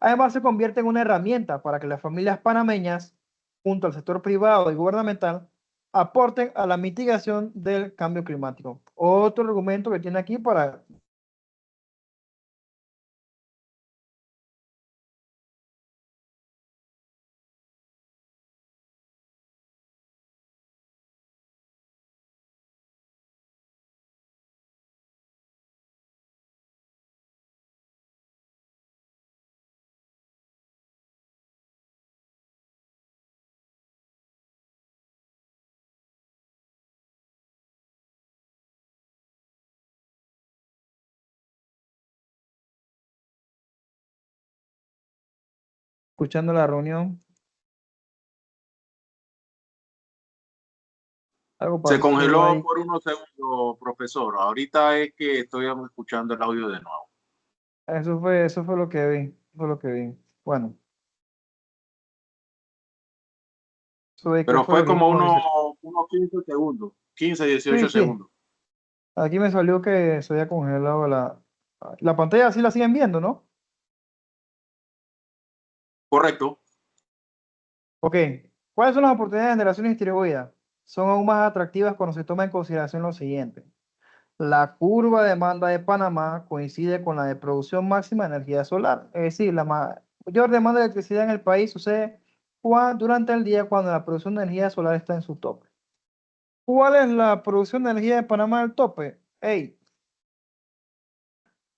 Además, se convierte en una herramienta para que las familias panameñas, junto al sector privado y gubernamental, aporten a la mitigación del cambio climático. Otro argumento que tiene aquí para... Escuchando la reunión. Algo Se pasó congeló ahí. por unos segundos, profesor. Ahorita es que estoy escuchando el audio de nuevo. Eso fue lo que vi. Eso fue lo que vi. Bueno. Eso de que Pero fue fue lo que como vimos. unos 15 segundos. 15, 18 Sí, sí. segundos. Aquí me salió que se había congelado la pantalla, así la siguen viendo, ¿no? Correcto. Ok. ¿Cuáles son las oportunidades de generación distribuida? Son aún más atractivas cuando se toma en consideración lo siguiente. La curva de demanda de Panamá coincide con la de producción máxima de energía solar. Es decir, la mayor demanda de electricidad en el país sucede durante el día cuando la producción de energía solar está en su tope. ¿Cuál es la producción de energía de Panamá al tope? Hey,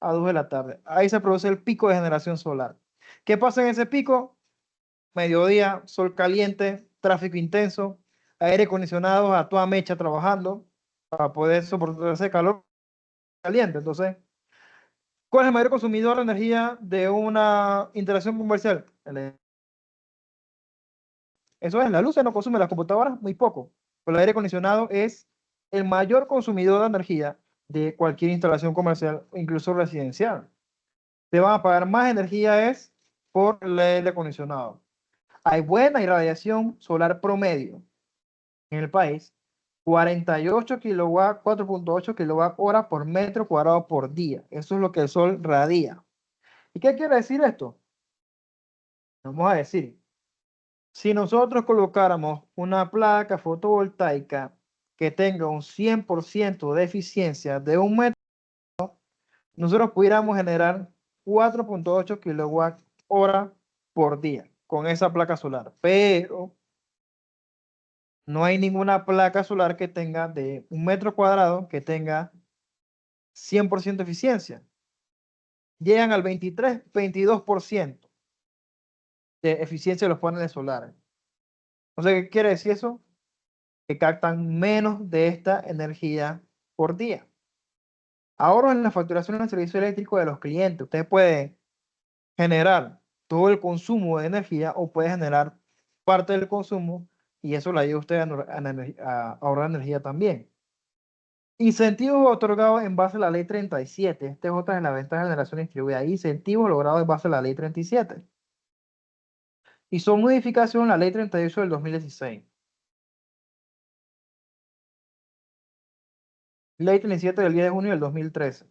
a 2 de la tarde. Ahí se produce el pico de generación solar. ¿Qué pasa en ese pico? Mediodía, sol caliente, tráfico intenso, aire acondicionado a toda mecha trabajando para poder soportar ese calor caliente. Entonces, ¿cuál es el mayor consumidor de energía de una interacción comercial? Eso es, la luz no consume las computadoras muy poco, pero el aire acondicionado es el mayor consumidor de energía de cualquier instalación comercial, incluso residencial. Te van a pagar más energía es por el aire acondicionado. Hay buena irradiación solar promedio en el país, 48 kilowatt, 4.8 kilowatt hora por metro cuadrado por día. Eso es lo que el sol radia. ¿Y qué quiere decir esto? Vamos a decir, si nosotros colocáramos una placa fotovoltaica que tenga un 100% de eficiencia de un metro, nosotros pudiéramos generar 4.8 kilowatt hora por día con esa placa solar. Pero no hay ninguna placa solar que tenga de un metro cuadrado que tenga 100% de eficiencia. Llegan al 23, 22% de eficiencia de los paneles solares. Entonces, ¿qué quiere decir eso? Que captan menos de esta energía por día. Ahora en la facturación del servicio eléctrico de los clientes, usted puede generar todo el consumo de energía o puede generar parte del consumo y eso le ayuda a usted a ahorrar energía también. Incentivos otorgados en base a la ley 37. Este es otra de las ventajas de generación distribuida. Incentivos logrados en base a la ley 37. Y son modificación a la ley 38 del 2016. Ley 37 del 10 de junio del 2013.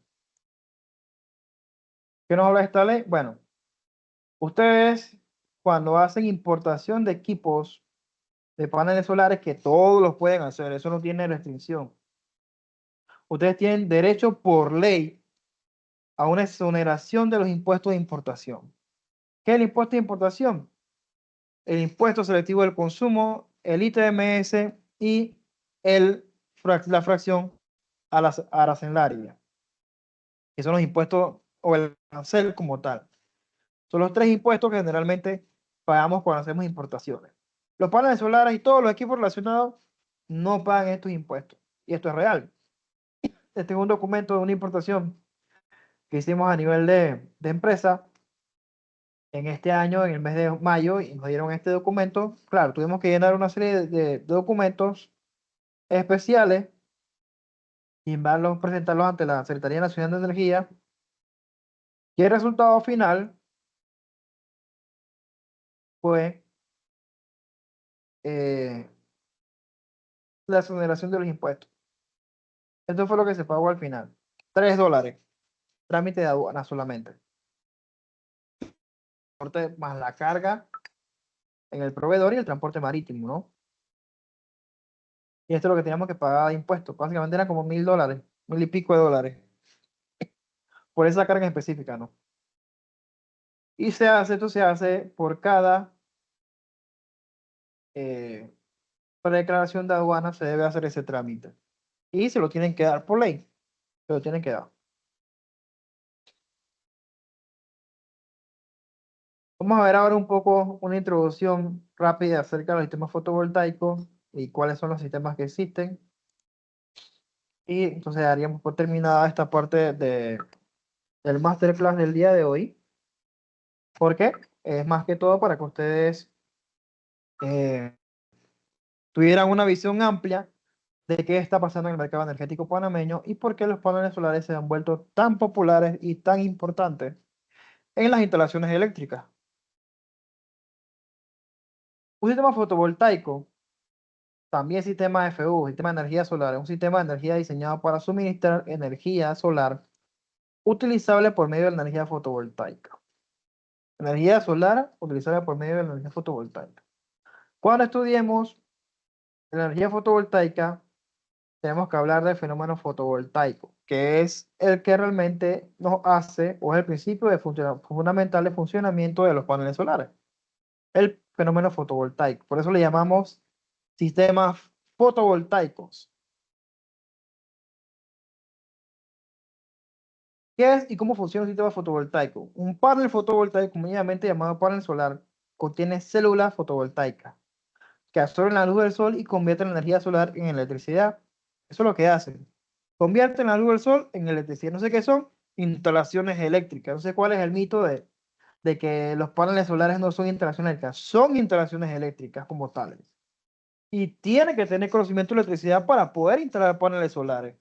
¿Qué nos habla esta ley? Bueno, ustedes cuando hacen importación de equipos de paneles solares, que todos los pueden hacer, eso no tiene restricción. Ustedes tienen derecho por ley a una exoneración de los impuestos de importación. ¿Qué es el impuesto de importación? El impuesto selectivo del consumo, el ITMS y la fracción arancelaria, que son los impuestos o el arancel como tal. Son los 3 impuestos que generalmente pagamos cuando hacemos importaciones. Los paneles solares y todos los equipos relacionados no pagan estos impuestos. Y esto es real. este es un documento de una importación que hicimos a nivel de empresa en este año, en el mes de mayo, y nos dieron este documento. Claro, tuvimos que llenar una serie de documentos especiales y presentarlos ante la Secretaría Nacional de Energía. Y el resultado final fue la exoneración de los impuestos. Esto fue lo que se pagó al final. $3. Trámite de aduana solamente. Transporte más la carga en el proveedor y el transporte marítimo, ¿no? Y esto es lo que teníamos que pagar de impuestos. Básicamente era como $1,000, 1,000 y pico de dólares. Por esa carga en específica, ¿no? Y esto se hace por cada declaración de aduana, se debe hacer ese trámite. Y se lo tienen que dar por ley. Se lo tienen que dar. Vamos a ver ahora un poco una introducción rápida acerca de los sistemas fotovoltaicos y cuáles son los sistemas que existen. Y entonces daríamos por terminada esta parte del masterclass del día de hoy. Porque es más que todo para que ustedes tuvieran una visión amplia de qué está pasando en el mercado energético panameño y por qué los paneles solares se han vuelto tan populares y tan importantes en las instalaciones eléctricas. Un sistema fotovoltaico, también sistema FU, sistema de energía solar, es un sistema de energía diseñado para suministrar energía solar utilizable por medio de la energía fotovoltaica. Energía solar utilizable por medio de la energía fotovoltaica. Cuando estudiemos la energía fotovoltaica, tenemos que hablar del fenómeno fotovoltaico, que es el que realmente nos hace, o es el principio fundamental de funcionamiento de los paneles solares. El fenómeno fotovoltaico. Por eso le llamamos sistemas fotovoltaicos. ¿Qué es y cómo funciona un sistema fotovoltaico? Un panel fotovoltaico, comúnmente llamado panel solar, contiene células fotovoltaicas que absorben la luz del sol y convierten la energía solar en electricidad. Eso es lo que hacen. Convierten la luz del sol en electricidad. No sé qué son instalaciones eléctricas. No sé cuál es el mito de que los paneles solares no son instalaciones eléctricas. Son instalaciones eléctricas como tales. Y tiene que tener conocimiento de electricidad para poder instalar paneles solares.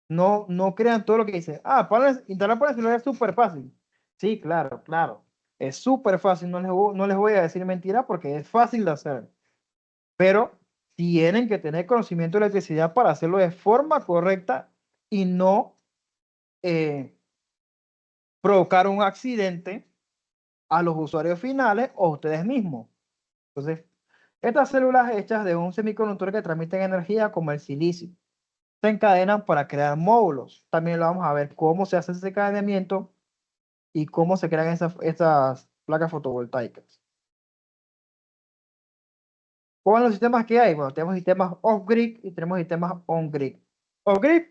No, no crean todo lo que dice. Ah, instalar paneles solares es súper fácil. Sí, claro, claro. Es súper fácil. No les voy a decir mentira porque es fácil de hacer. Pero tienen que tener conocimiento de electricidad para hacerlo de forma correcta y no provocar un accidente a los usuarios finales o a ustedes mismos. Entonces, estas células hechas de un semiconductor que transmiten energía como el silicio se encadenan para crear módulos. También lo vamos a ver cómo se hace ese encadenamiento y cómo se crean esas placas fotovoltaicas. ¿Cuáles son los sistemas que hay? Bueno, tenemos sistemas off-grid y tenemos sistemas on-grid. Off-grid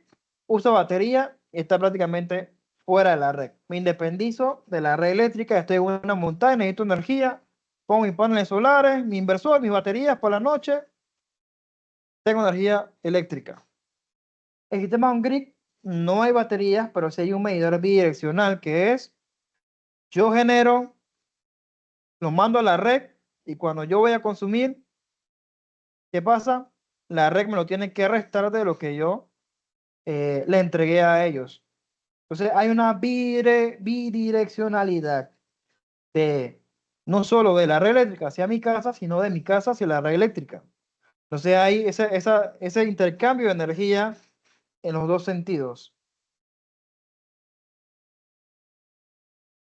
usa batería y está prácticamente fuera de la red. Me independizo de la red eléctrica, estoy en una montaña, necesito energía, pongo mis paneles solares, mi inversor, mis baterías por la noche, tengo energía eléctrica. El sistema on-grid no hay baterías, pero sí hay un medidor bidireccional que es, yo genero, lo mando a la red y cuando yo voy a consumir, ¿qué pasa? La red me lo tiene que restar de lo que yo le entregué a ellos. Entonces hay una bidireccionalidad de no solo de la red eléctrica hacia mi casa, sino de mi casa hacia la red eléctrica. Entonces hay ese intercambio de energía en los dos sentidos.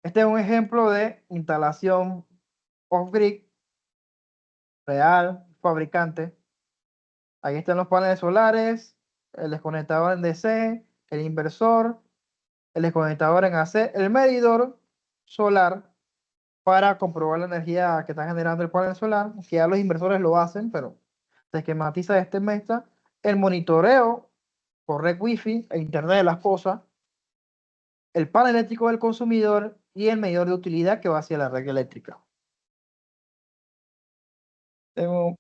Este es un ejemplo de instalación off-grid real, fabricante. Ahí están los paneles solares, el desconectador en DC, el inversor, el desconectador en AC, el medidor solar para comprobar la energía que está generando el panel solar, que ya los inversores lo hacen, pero se esquematiza de este mesta, el monitoreo por red wifi e internet de las cosas, el panel eléctrico del consumidor y el medidor de utilidad que va hacia la red eléctrica. Deme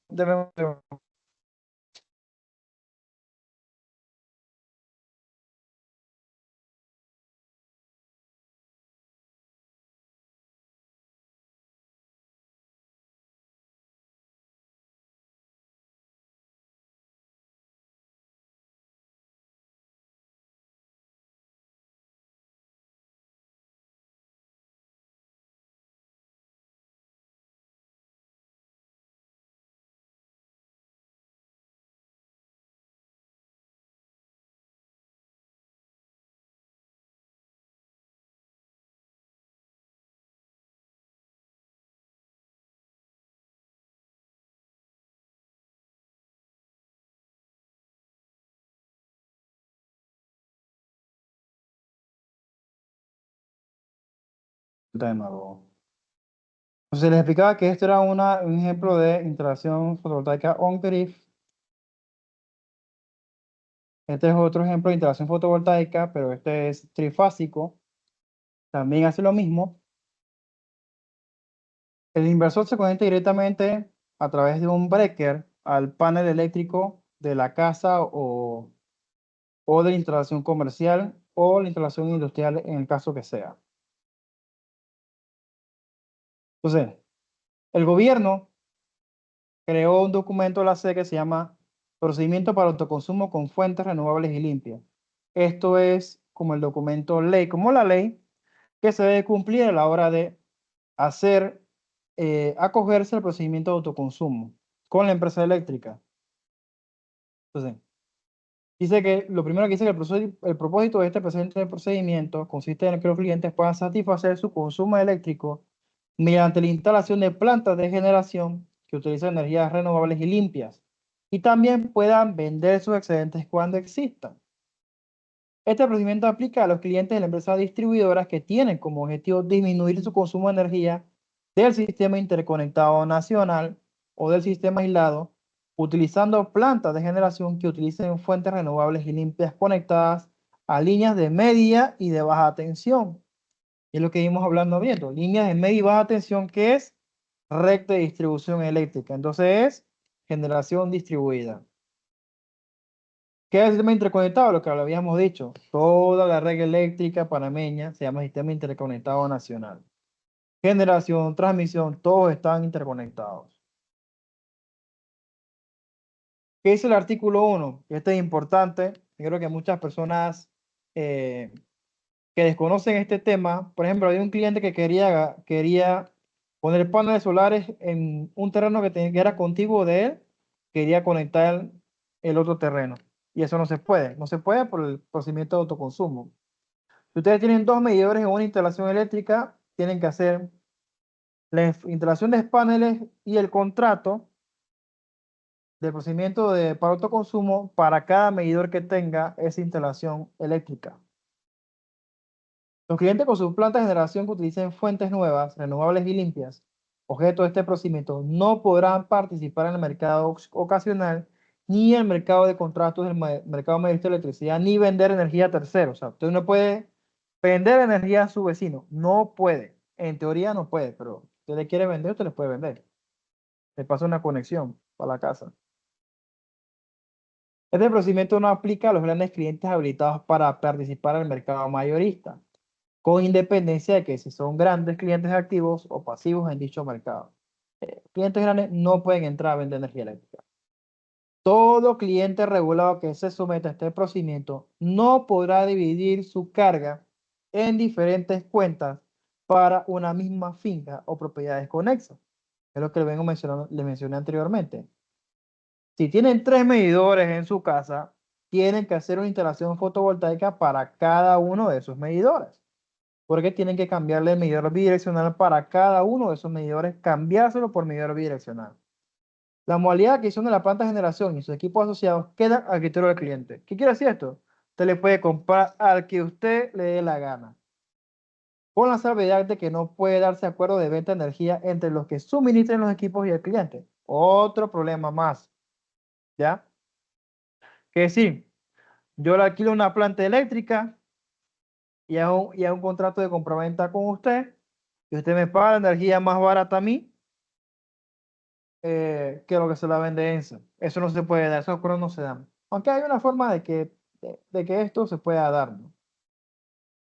de nuevo. Entonces les explicaba que esto era un ejemplo de instalación fotovoltaica on-grid. Este es otro ejemplo de instalación fotovoltaica, pero este es trifásico. También hace lo mismo. El inversor se conecta directamente a través de un breaker al panel eléctrico de la casa o de la instalación comercial o la instalación industrial en el caso que sea. Entonces, el gobierno creó un documento de la SEC que se llama Procedimiento para Autoconsumo con Fuentes Renovables y Limpias. Esto es como el documento ley, como la ley que se debe cumplir a la hora de acogerse al procedimiento de autoconsumo con la empresa eléctrica. Entonces, dice que lo primero que dice que el propósito de este presente procedimiento consiste en que los clientes puedan satisfacer su consumo eléctrico mediante la instalación de plantas de generación que utilizan energías renovables y limpias, y también puedan vender sus excedentes cuando existan. Este procedimiento aplica a los clientes de las empresas distribuidoras que tienen como objetivo disminuir su consumo de energía del sistema interconectado nacional o del sistema aislado, utilizando plantas de generación que utilicen fuentes renovables y limpias conectadas a líneas de media y de baja tensión. Y es lo que íbamos hablando viendo, líneas de media y baja tensión, que es red de distribución eléctrica. Entonces es generación distribuida. ¿Qué es el sistema interconectado? Lo que lo habíamos dicho. Toda la red eléctrica panameña se llama Sistema Interconectado Nacional. Generación, transmisión, todos están interconectados. ¿Qué dice el artículo 1? Este es importante. Yo creo que muchas personas que desconocen este tema, por ejemplo, había un cliente que quería poner paneles solares en un terreno que era contiguo de él, quería conectar el otro terreno. Y eso no se puede. No se puede por el procedimiento de autoconsumo. Si ustedes tienen dos medidores en una instalación eléctrica, tienen que hacer la instalación de paneles y el contrato del procedimiento para autoconsumo para cada medidor que tenga esa instalación eléctrica. Los clientes con sus plantas de generación que utilicen fuentes nuevas, renovables y limpias, objeto de este procedimiento, no podrán participar en el mercado ocasional ni en el mercado de contratos del mercado mayorista de electricidad, ni vender energía a terceros. O sea, usted no puede vender energía a su vecino. No puede. En teoría no puede, pero si usted le quiere vender, usted le puede vender. Le pasa una conexión para la casa. Este procedimiento no aplica a los grandes clientes habilitados para participar en el mercado mayorista, con independencia de que si son grandes clientes activos o pasivos en dicho mercado. Clientes grandes no pueden entrar a vender energía eléctrica. Todo cliente regulado que se someta a este procedimiento no podrá dividir su carga en diferentes cuentas para una misma finca o propiedades conexas. Es lo que le mencioné anteriormente. Si tienen 3 medidores en su casa, tienen que hacer una instalación fotovoltaica para cada uno de esos medidores. Porque tienen que cambiarle el medidor bidireccional para cada uno de esos medidores, cambiárselo por medidor bidireccional. La modalidad de adquisición de la planta de generación y sus equipos asociados queda al criterio del cliente. ¿Qué quiere decir esto? Usted le puede comprar al que usted le dé la gana, con la salvedad de que no puede darse acuerdo de venta de energía entre los que suministren los equipos y el cliente. Otro problema más, ¿ya? Que decir, yo le alquilo una planta eléctrica y hago un contrato de compraventa con usted, y usted me paga la energía más barata a mí que lo que se la vende ENSA. Eso no se puede dar, esos acuerdos no se dan. Aunque hay una forma de que esto se pueda dar, ¿no?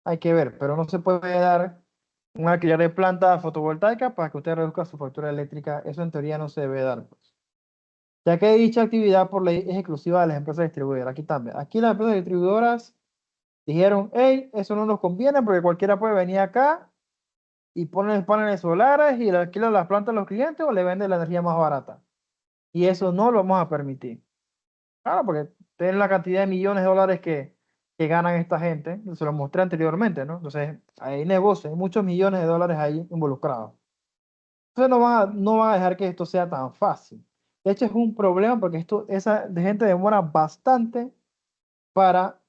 Hay que ver, pero no se puede dar un alquiler de planta fotovoltaica para que usted reduzca su factura eléctrica. Eso en teoría no se debe dar, pues. Ya que dicha actividad por ley es exclusiva de las empresas distribuidoras. Aquí también. Aquí las empresas distribuidoras dijeron, hey, eso no nos conviene porque cualquiera puede venir acá y poner paneles solares y le alquila las plantas a los clientes o le vende la energía más barata. Y eso no lo vamos a permitir. Claro, porque tienen la cantidad de millones de dólares que ganan esta gente. Se lo mostré anteriormente, ¿no? Entonces, hay negocios, hay muchos millones de dólares ahí involucrados. Entonces, no van a dejar que esto sea tan fácil. De hecho, es un problema porque esa gente demora bastante para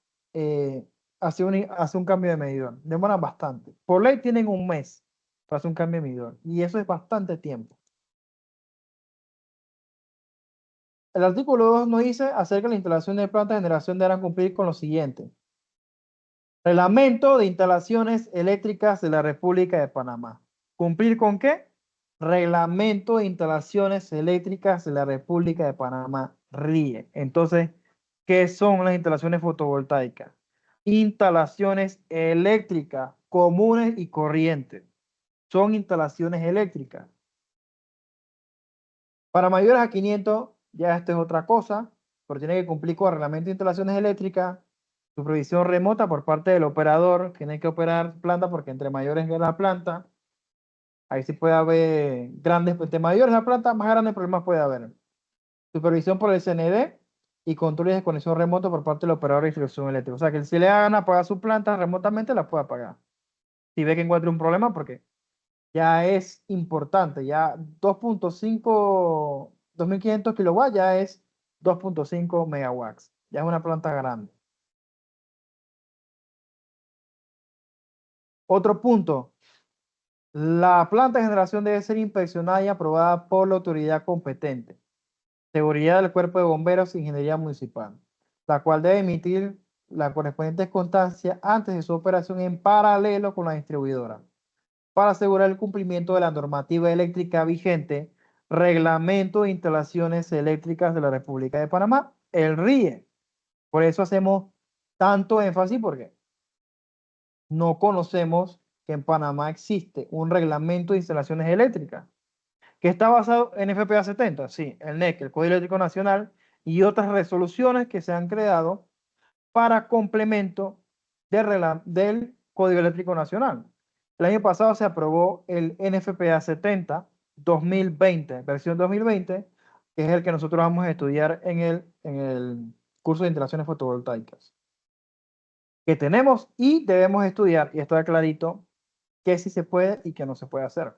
hacer un cambio de medidor. Demoran bastante. Por ley tienen un mes para hacer un cambio de medidor. Y eso es bastante tiempo. El artículo 2 nos dice acerca de la instalación de plantas de generación deberán cumplir con lo siguiente. Reglamento de instalaciones eléctricas de la República de Panamá. ¿Cumplir con qué? Reglamento de instalaciones eléctricas de la República de Panamá, RIE. Entonces, ¿qué son las instalaciones fotovoltaicas? Instalaciones eléctricas comunes y corrientes. Son instalaciones eléctricas. Para mayores a 500, ya esto es otra cosa, pero tiene que cumplir con el reglamento de instalaciones eléctricas, supervisión remota por parte del operador, tiene que operar planta porque entre mayores es la planta, ahí sí puede haber grandes, entre mayores la planta, más grandes problemas puede haber. Supervisión por el CND y control y desconexión remoto por parte del operador de distribución eléctrica. O sea que si le hagan apagar su planta remotamente, la puede apagar. Si ve que encuentra un problema, porque ya es importante, ya 2.5, 2500 kilowatts ya es 2.5 megawatts, ya es una planta grande. Otro punto, la planta de generación debe ser inspeccionada y aprobada por la autoridad competente. Seguridad del Cuerpo de Bomberos e Ingeniería Municipal, la cual debe emitir la correspondiente constancia antes de su operación en paralelo con la distribuidora, para asegurar el cumplimiento de la normativa eléctrica vigente, Reglamento de Instalaciones Eléctricas de la República de Panamá, el RIE. Por eso hacemos tanto énfasis, porque no conocemos que en Panamá existe un reglamento de instalaciones eléctricas que está basado en FPA 70, sí, el NEC, el Código Eléctrico Nacional, y otras resoluciones que se han creado para complemento del Código Eléctrico Nacional. El año pasado se aprobó el NFPA 70 2020, versión 2020, que es el que nosotros vamos a estudiar en el curso de instalaciones fotovoltaicas. Que tenemos y debemos estudiar, y está clarito, qué sí se puede y qué no se puede hacer.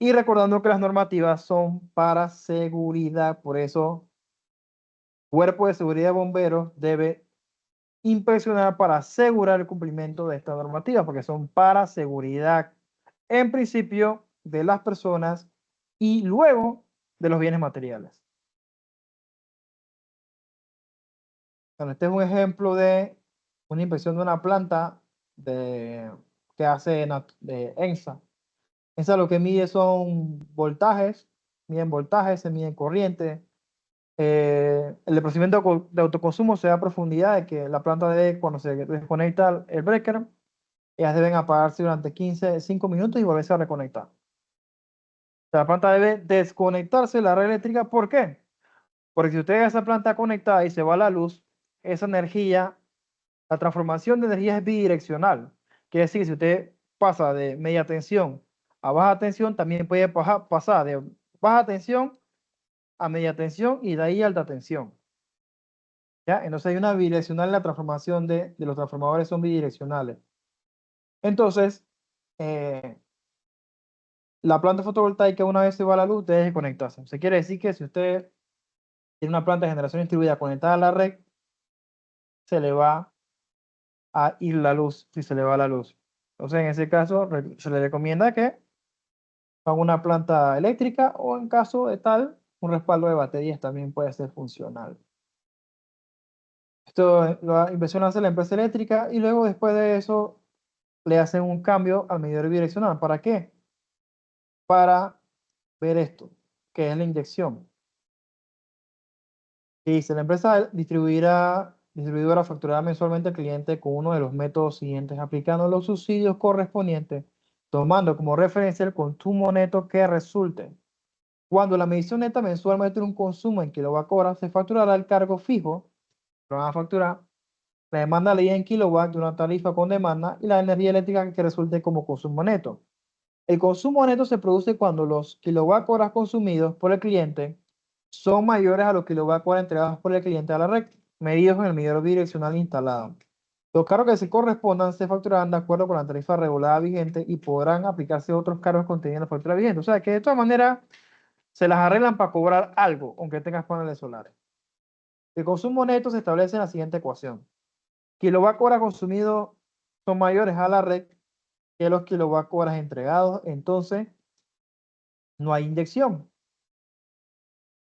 Y recordando que las normativas son para seguridad, por eso Cuerpo de Seguridad de Bomberos debe inspeccionar para asegurar el cumplimiento de esta normativa, porque son para seguridad, en principio, de las personas y luego de los bienes materiales. Bueno, este es un ejemplo de una inspección de una planta que hace de ENSA. ENSA lo que mide son voltajes, miden voltajes, se miden corriente. El procedimiento de autoconsumo se da a profundidad de que la planta debe, cuando se desconecta el breaker, ellas deben apagarse durante 5 minutos y volverse a reconectar. La planta debe desconectarse de la red eléctrica. ¿Por qué? Porque si usted deja esa planta conectada y se va la luz, esa energía, la transformación de energía es bidireccional. Quiere decir que si usted pasa de media tensión a baja tensión, también puede pasar de baja tensión a media tensión y de ahí a alta tensión. ¿Ya? Entonces hay una bidireccional en la transformación de los transformadores, son bidireccionales. Entonces, la planta fotovoltaica, una vez se va a la luz, debe desconectarse. Se quiere decir que si usted tiene una planta de generación distribuida conectada a la red, se le va a ir la luz, si se le va la luz. Entonces, en ese caso, se le recomienda que haga una planta eléctrica o en caso de tal, un respaldo de baterías también puede ser funcional. Esto la inversión hace la empresa eléctrica y luego después de eso le hacen un cambio al medidor bidireccional. ¿Para qué? Para ver esto, que es la inyección. Y dice, la empresa distribuidora facturará mensualmente al cliente con uno de los métodos siguientes, aplicando los subsidios correspondientes, tomando como referencia el consumo neto que resulte. Cuando la medición neta mensual muestre un consumo en kilowatt-hora, se facturará el cargo fijo, lo van a facturar, la demanda leída en kilowatt de una tarifa con demanda y la energía eléctrica que resulte como consumo neto. El consumo neto se produce cuando los kilowatt-horas consumidos por el cliente son mayores a los kilowatt-horas entregados por el cliente a la red, medidos en el medidor bidireccional instalado. Los cargos que se correspondan se facturarán de acuerdo con la tarifa regulada vigente y podrán aplicarse otros cargos contenidos en la factura vigente. O sea que de todas maneras se las arreglan para cobrar algo, aunque tengas paneles solares. El consumo neto se establece en la siguiente ecuación. Kilowatt-hora consumidos son mayores a la red que los kilowatt horas entregados, entonces no hay inyección.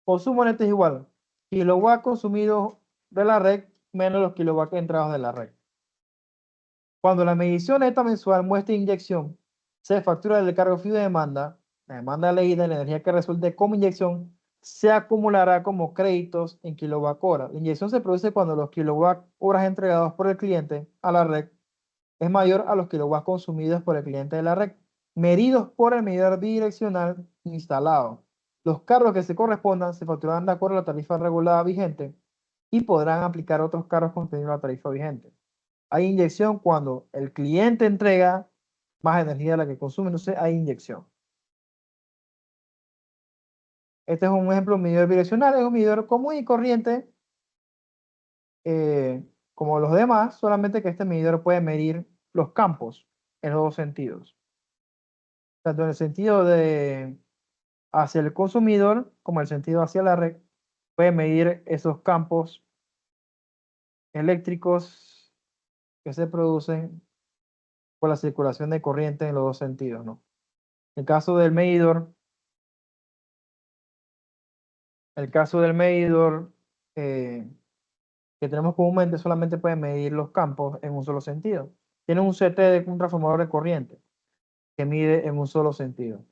Consumo neto es igual. Kilowatt consumidos de la red menos los kilowatts entregados de la red. Cuando la medición neta mensual muestra inyección, se factura del cargo fijo de demanda, la demanda leída, la energía que resulte como inyección, se acumulará como créditos en kilowatt hora. La inyección se produce cuando los kilowatt horas entregados por el cliente a la red es mayor a los kilowatts consumidos por el cliente de la red, medidos por el medidor bidireccional instalado. Los cargos que se correspondan se facturarán de acuerdo a la tarifa regulada vigente y podrán aplicar otros cargos contenidos en la tarifa vigente. Hay inyección cuando el cliente entrega más energía de la que consume, entonces hay inyección. Este es un ejemplo de medidor bidireccional, es un medidor común y corriente, como los demás, solamente que este medidor puede medir los campos en los dos sentidos. Tanto en el sentido de hacia el consumidor como en el sentido hacia la red, puede medir esos campos eléctricos que se producen por la circulación de corriente en los dos sentidos, ¿no? El caso del medidor, eh, que tenemos comúnmente solamente puede medir los campos en un solo sentido. Tiene un CT de un transformador de corriente que mide en un solo sentido.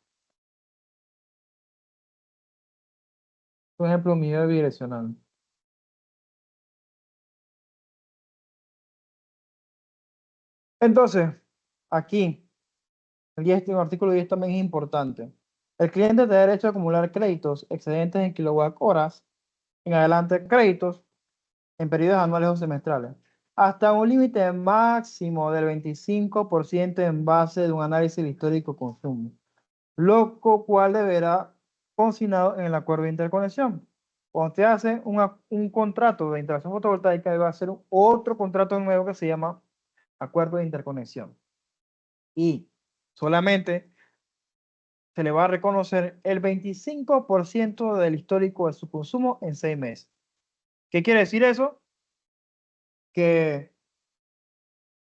Por ejemplo, medidor bidireccional. Entonces, aquí, el artículo 10 también es importante. El cliente tiene derecho a acumular créditos excedentes en kilowatt horas, en adelante créditos en periodos anuales o semestrales, hasta un límite máximo del 25% en base de un análisis del histórico consumo, lo cual deberá consignado en el acuerdo de interconexión. Cuando usted hace un contrato de instalación fotovoltaica, debe hacer otro contrato nuevo que se llama acuerdo de interconexión. Y solamente se le va a reconocer el 25% del histórico de su consumo en 6 meses. ¿Qué quiere decir eso? Que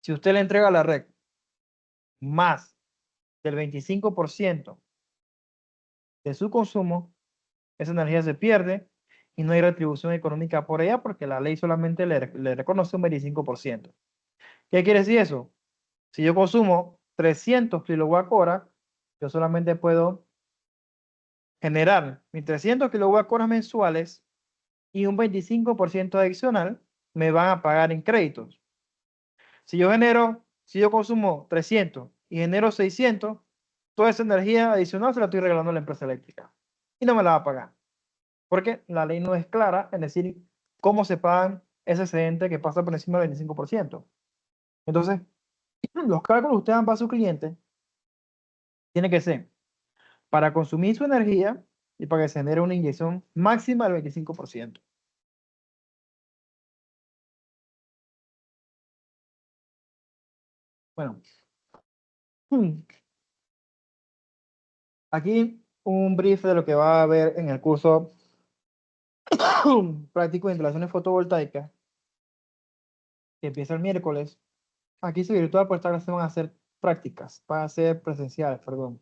si usted le entrega a la red más del 25% de su consumo, esa energía se pierde y no hay retribución económica por ella porque la ley solamente le reconoce un 25%. ¿Qué quiere decir eso? Si yo consumo 300 kilowatt hora, yo solamente puedo generar mis 300 kilowatt horas mensuales y un 25% adicional me van a pagar en créditos. Si yo consumo 300 y genero 600, toda esa energía adicional se la estoy regalando a la empresa eléctrica y no me la va a pagar. Porque la ley no es clara en decir cómo se pagan ese excedente que pasa por encima del 25%. Entonces, los cálculos que usted hagan para su cliente tiene que ser para consumir su energía y para que se genere una inyección máxima del 25%. Bueno, aquí un brief de lo que va a haber en el curso práctico de instalaciones fotovoltaicas, que empieza el miércoles. Aquí se virtual, por esta clase van a ser prácticas, van a ser presenciales, perdón.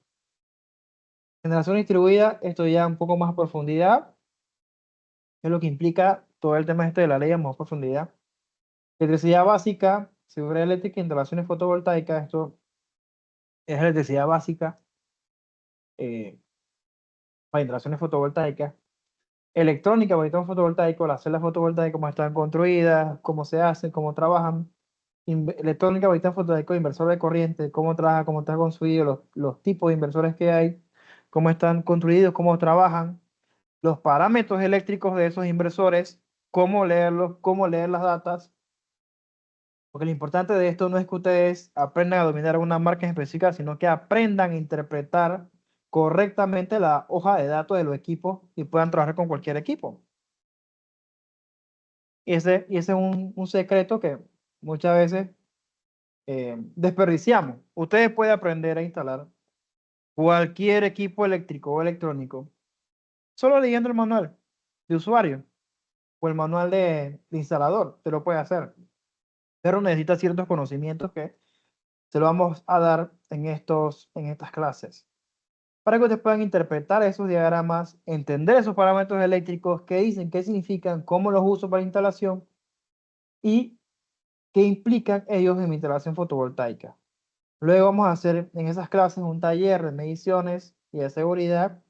Generación distribuida, esto ya un poco más a profundidad, es lo que implica todo el tema este de la ley a más profundidad. Electricidad básica, seguridad eléctrica, instalaciones fotovoltaicas, esto es electricidad básica para instalaciones fotovoltaicas. Electrónica, para instalaciones fotovoltaicas, las celdas fotovoltaicas, cómo están construidas, cómo se hacen, cómo trabajan. Electrónica, para fotovoltaica, inversor de corriente, cómo trabaja, cómo está construido, los tipos de inversores que hay, cómo están construidos, cómo trabajan, los parámetros eléctricos de esos inversores, cómo leerlos, cómo leer las datas. Porque lo importante de esto no es que ustedes aprendan a dominar una marca específica, sino que aprendan a interpretar correctamente la hoja de datos de los equipos y puedan trabajar con cualquier equipo. Y ese es un secreto que muchas veces desperdiciamos. Ustedes pueden aprender a instalar cualquier equipo eléctrico o electrónico solo leyendo el manual de usuario o el manual de instalador. Te lo puede hacer. Pero necesita ciertos conocimientos que se lo vamos a dar en estas clases, para que ustedes puedan interpretar esos diagramas, entender esos parámetros eléctricos, qué dicen, qué significan, cómo los uso para la instalación y qué implican ellos en mi instalación fotovoltaica. Luego vamos a hacer en esas clases un taller de mediciones y de seguridad,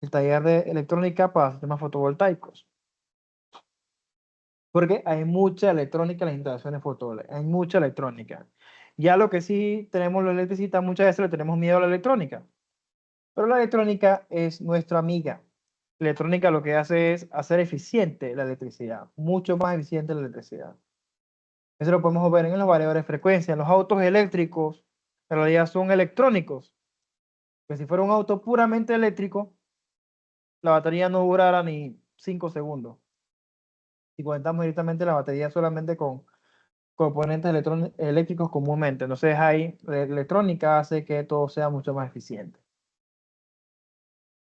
el taller de electrónica para sistemas fotovoltaicos. Porque hay mucha electrónica en las instalaciones fotovoltaicas, hay mucha electrónica. Ya lo que sí tenemos los electricistas, muchas veces le tenemos miedo a la electrónica. Pero la electrónica es nuestra amiga. La electrónica lo que hace es hacer eficiente la electricidad, mucho más eficiente la electricidad. Eso lo podemos ver en los variadores de frecuencia. Los autos eléctricos en realidad son electrónicos. Que si fuera un auto puramente eléctrico, la batería no durara ni 5 segundos. Si conectamos directamente la batería solamente con componentes eléctricos comúnmente. Entonces ahí la electrónica hace que todo sea mucho más eficiente.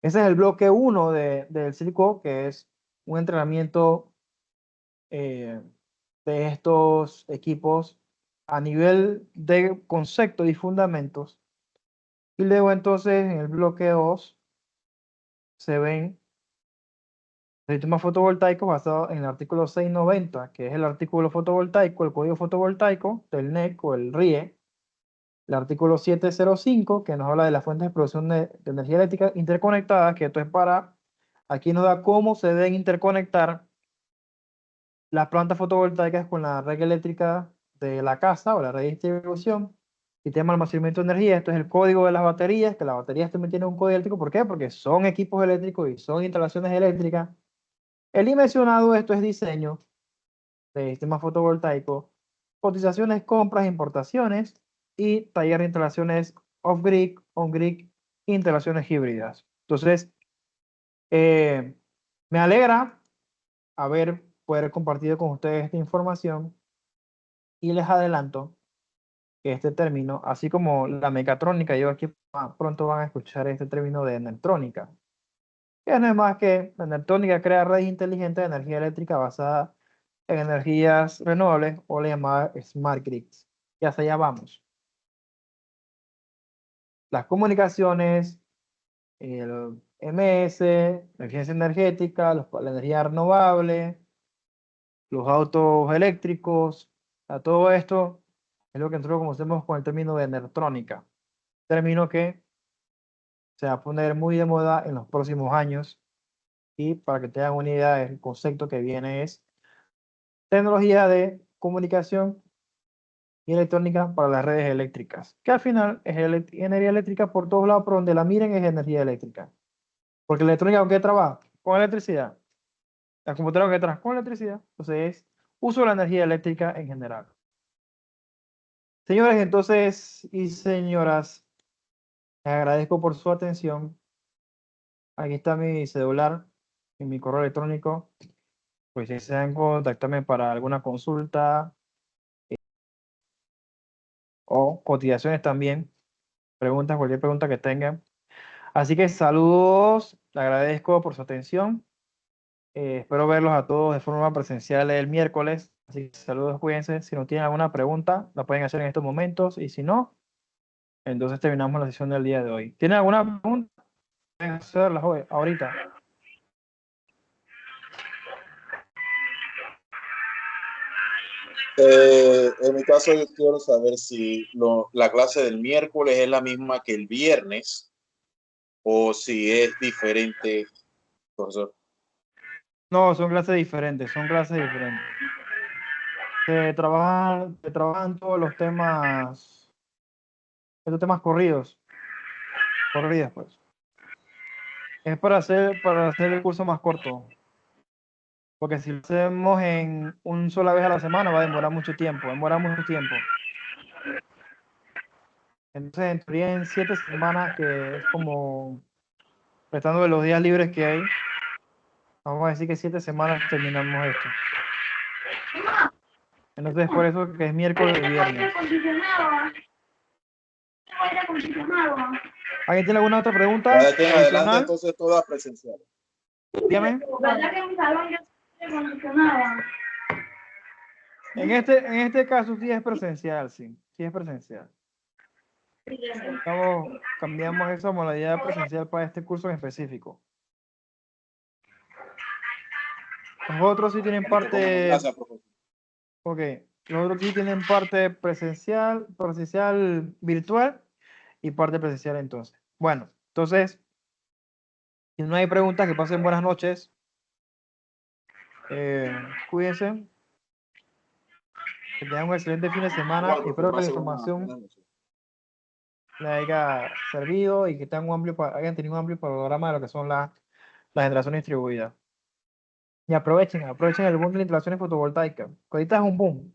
Ese es el bloque 1 del circuito, que es un entrenamiento de estos equipos a nivel de concepto y fundamentos. Y luego entonces en el bloque 2 se ven sistemas fotovoltaicos basados en el artículo 690, que es el artículo fotovoltaico, el código fotovoltaico del NEC o el RIE. El artículo 705, que nos habla de las fuentes de producción de energía eléctrica interconectadas, que esto es para, aquí nos da cómo se deben interconectar las plantas fotovoltaicas con la red eléctrica de la casa o la red de distribución. Sistema de almacenamiento de energía, esto es el código de las baterías, que las baterías también tienen un código eléctrico. ¿Por qué? Porque son equipos eléctricos y son instalaciones eléctricas. El I mencionado, esto es diseño de sistemas fotovoltaicos, cotizaciones, compras, importaciones y taller de instalaciones off-grid, on-grid, instalaciones híbridas. Entonces, me alegra poder compartir con ustedes esta información y les adelanto que este término, así como la mecatrónica, yo aquí pronto van a escuchar este término de enertrónica, que no es más que la enertrónica crea redes inteligentes de energía eléctrica basada en energías renovables o la llamada Smart Grids. Y hacia allá vamos. Las comunicaciones, el MS, la eficiencia energética, la energía renovable, los autos eléctricos, a todo esto es lo que nosotros conocemos con el término de enertrónica. Término que se va a poner muy de moda en los próximos años. Y para que tengan una idea, el concepto que viene es tecnología de comunicación y electrónica para las redes eléctricas, que al final es energía eléctrica por todos lados, por donde la miren es energía eléctrica. Porque la electrónica, ¿con qué trabaja? Con electricidad. La computadora, ¿con qué trabaja? Con electricidad. Entonces es uso de la energía eléctrica en general. Señores, entonces, y señoras, les agradezco por su atención. Aquí está mi celular y mi correo electrónico. Pues si desean contactarme para alguna consulta o cotizaciones también, preguntas, cualquier pregunta que tengan. Así que saludos, le agradezco por su atención. Espero verlos a todos de forma presencial el miércoles. Así que saludos, cuídense. Si no tienen alguna pregunta, la pueden hacer en estos momentos. Y si no, entonces terminamos la sesión del día de hoy. ¿Tienen alguna pregunta? Pueden hacerlas hoy, ahorita. En mi caso, yo quiero saber si la clase del miércoles es la misma que el viernes o si es diferente, profesor. No, son clases diferentes, son clases diferentes. Se trabajan todos los temas, estos temas corridos pues. Es para hacer el curso más corto. Porque si lo hacemos en una sola vez a la semana va a demorar mucho tiempo, Entonces, en teoría, en 7 semanas, que es como restando de los días libres que hay, vamos a decir que 7 semanas terminamos esto. Entonces, por eso que es miércoles y viernes. ¿Alguien tiene alguna otra pregunta? De aquí en adelante, adicional? entonces, todas presenciales. Dígame. ¿Verdad que mi salón ya se acondicionaba? En este caso sí es presencial, sí es presencial. Cambiamos esa modalidad presencial para este curso en específico. Los otros sí tienen parte, Gracias, profesor. ok, los otros sí tienen parte presencial virtual y parte presencial entonces. Bueno, entonces, si no hay preguntas, que pasen buenas noches. Cuídense. Que tengan un excelente fin de semana. Igual, Espero que la pase información buenas noches. les haya servido y que tengan hayan tenido un amplio panorama de lo que son las generaciones distribuidas. Y aprovechen el boom de las instalaciones fotovoltaicas. Que ahorita es un boom.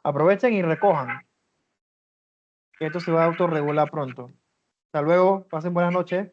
Aprovechen y recojan. Que esto se va a autorregular pronto. Hasta luego. Pasen buenas noches.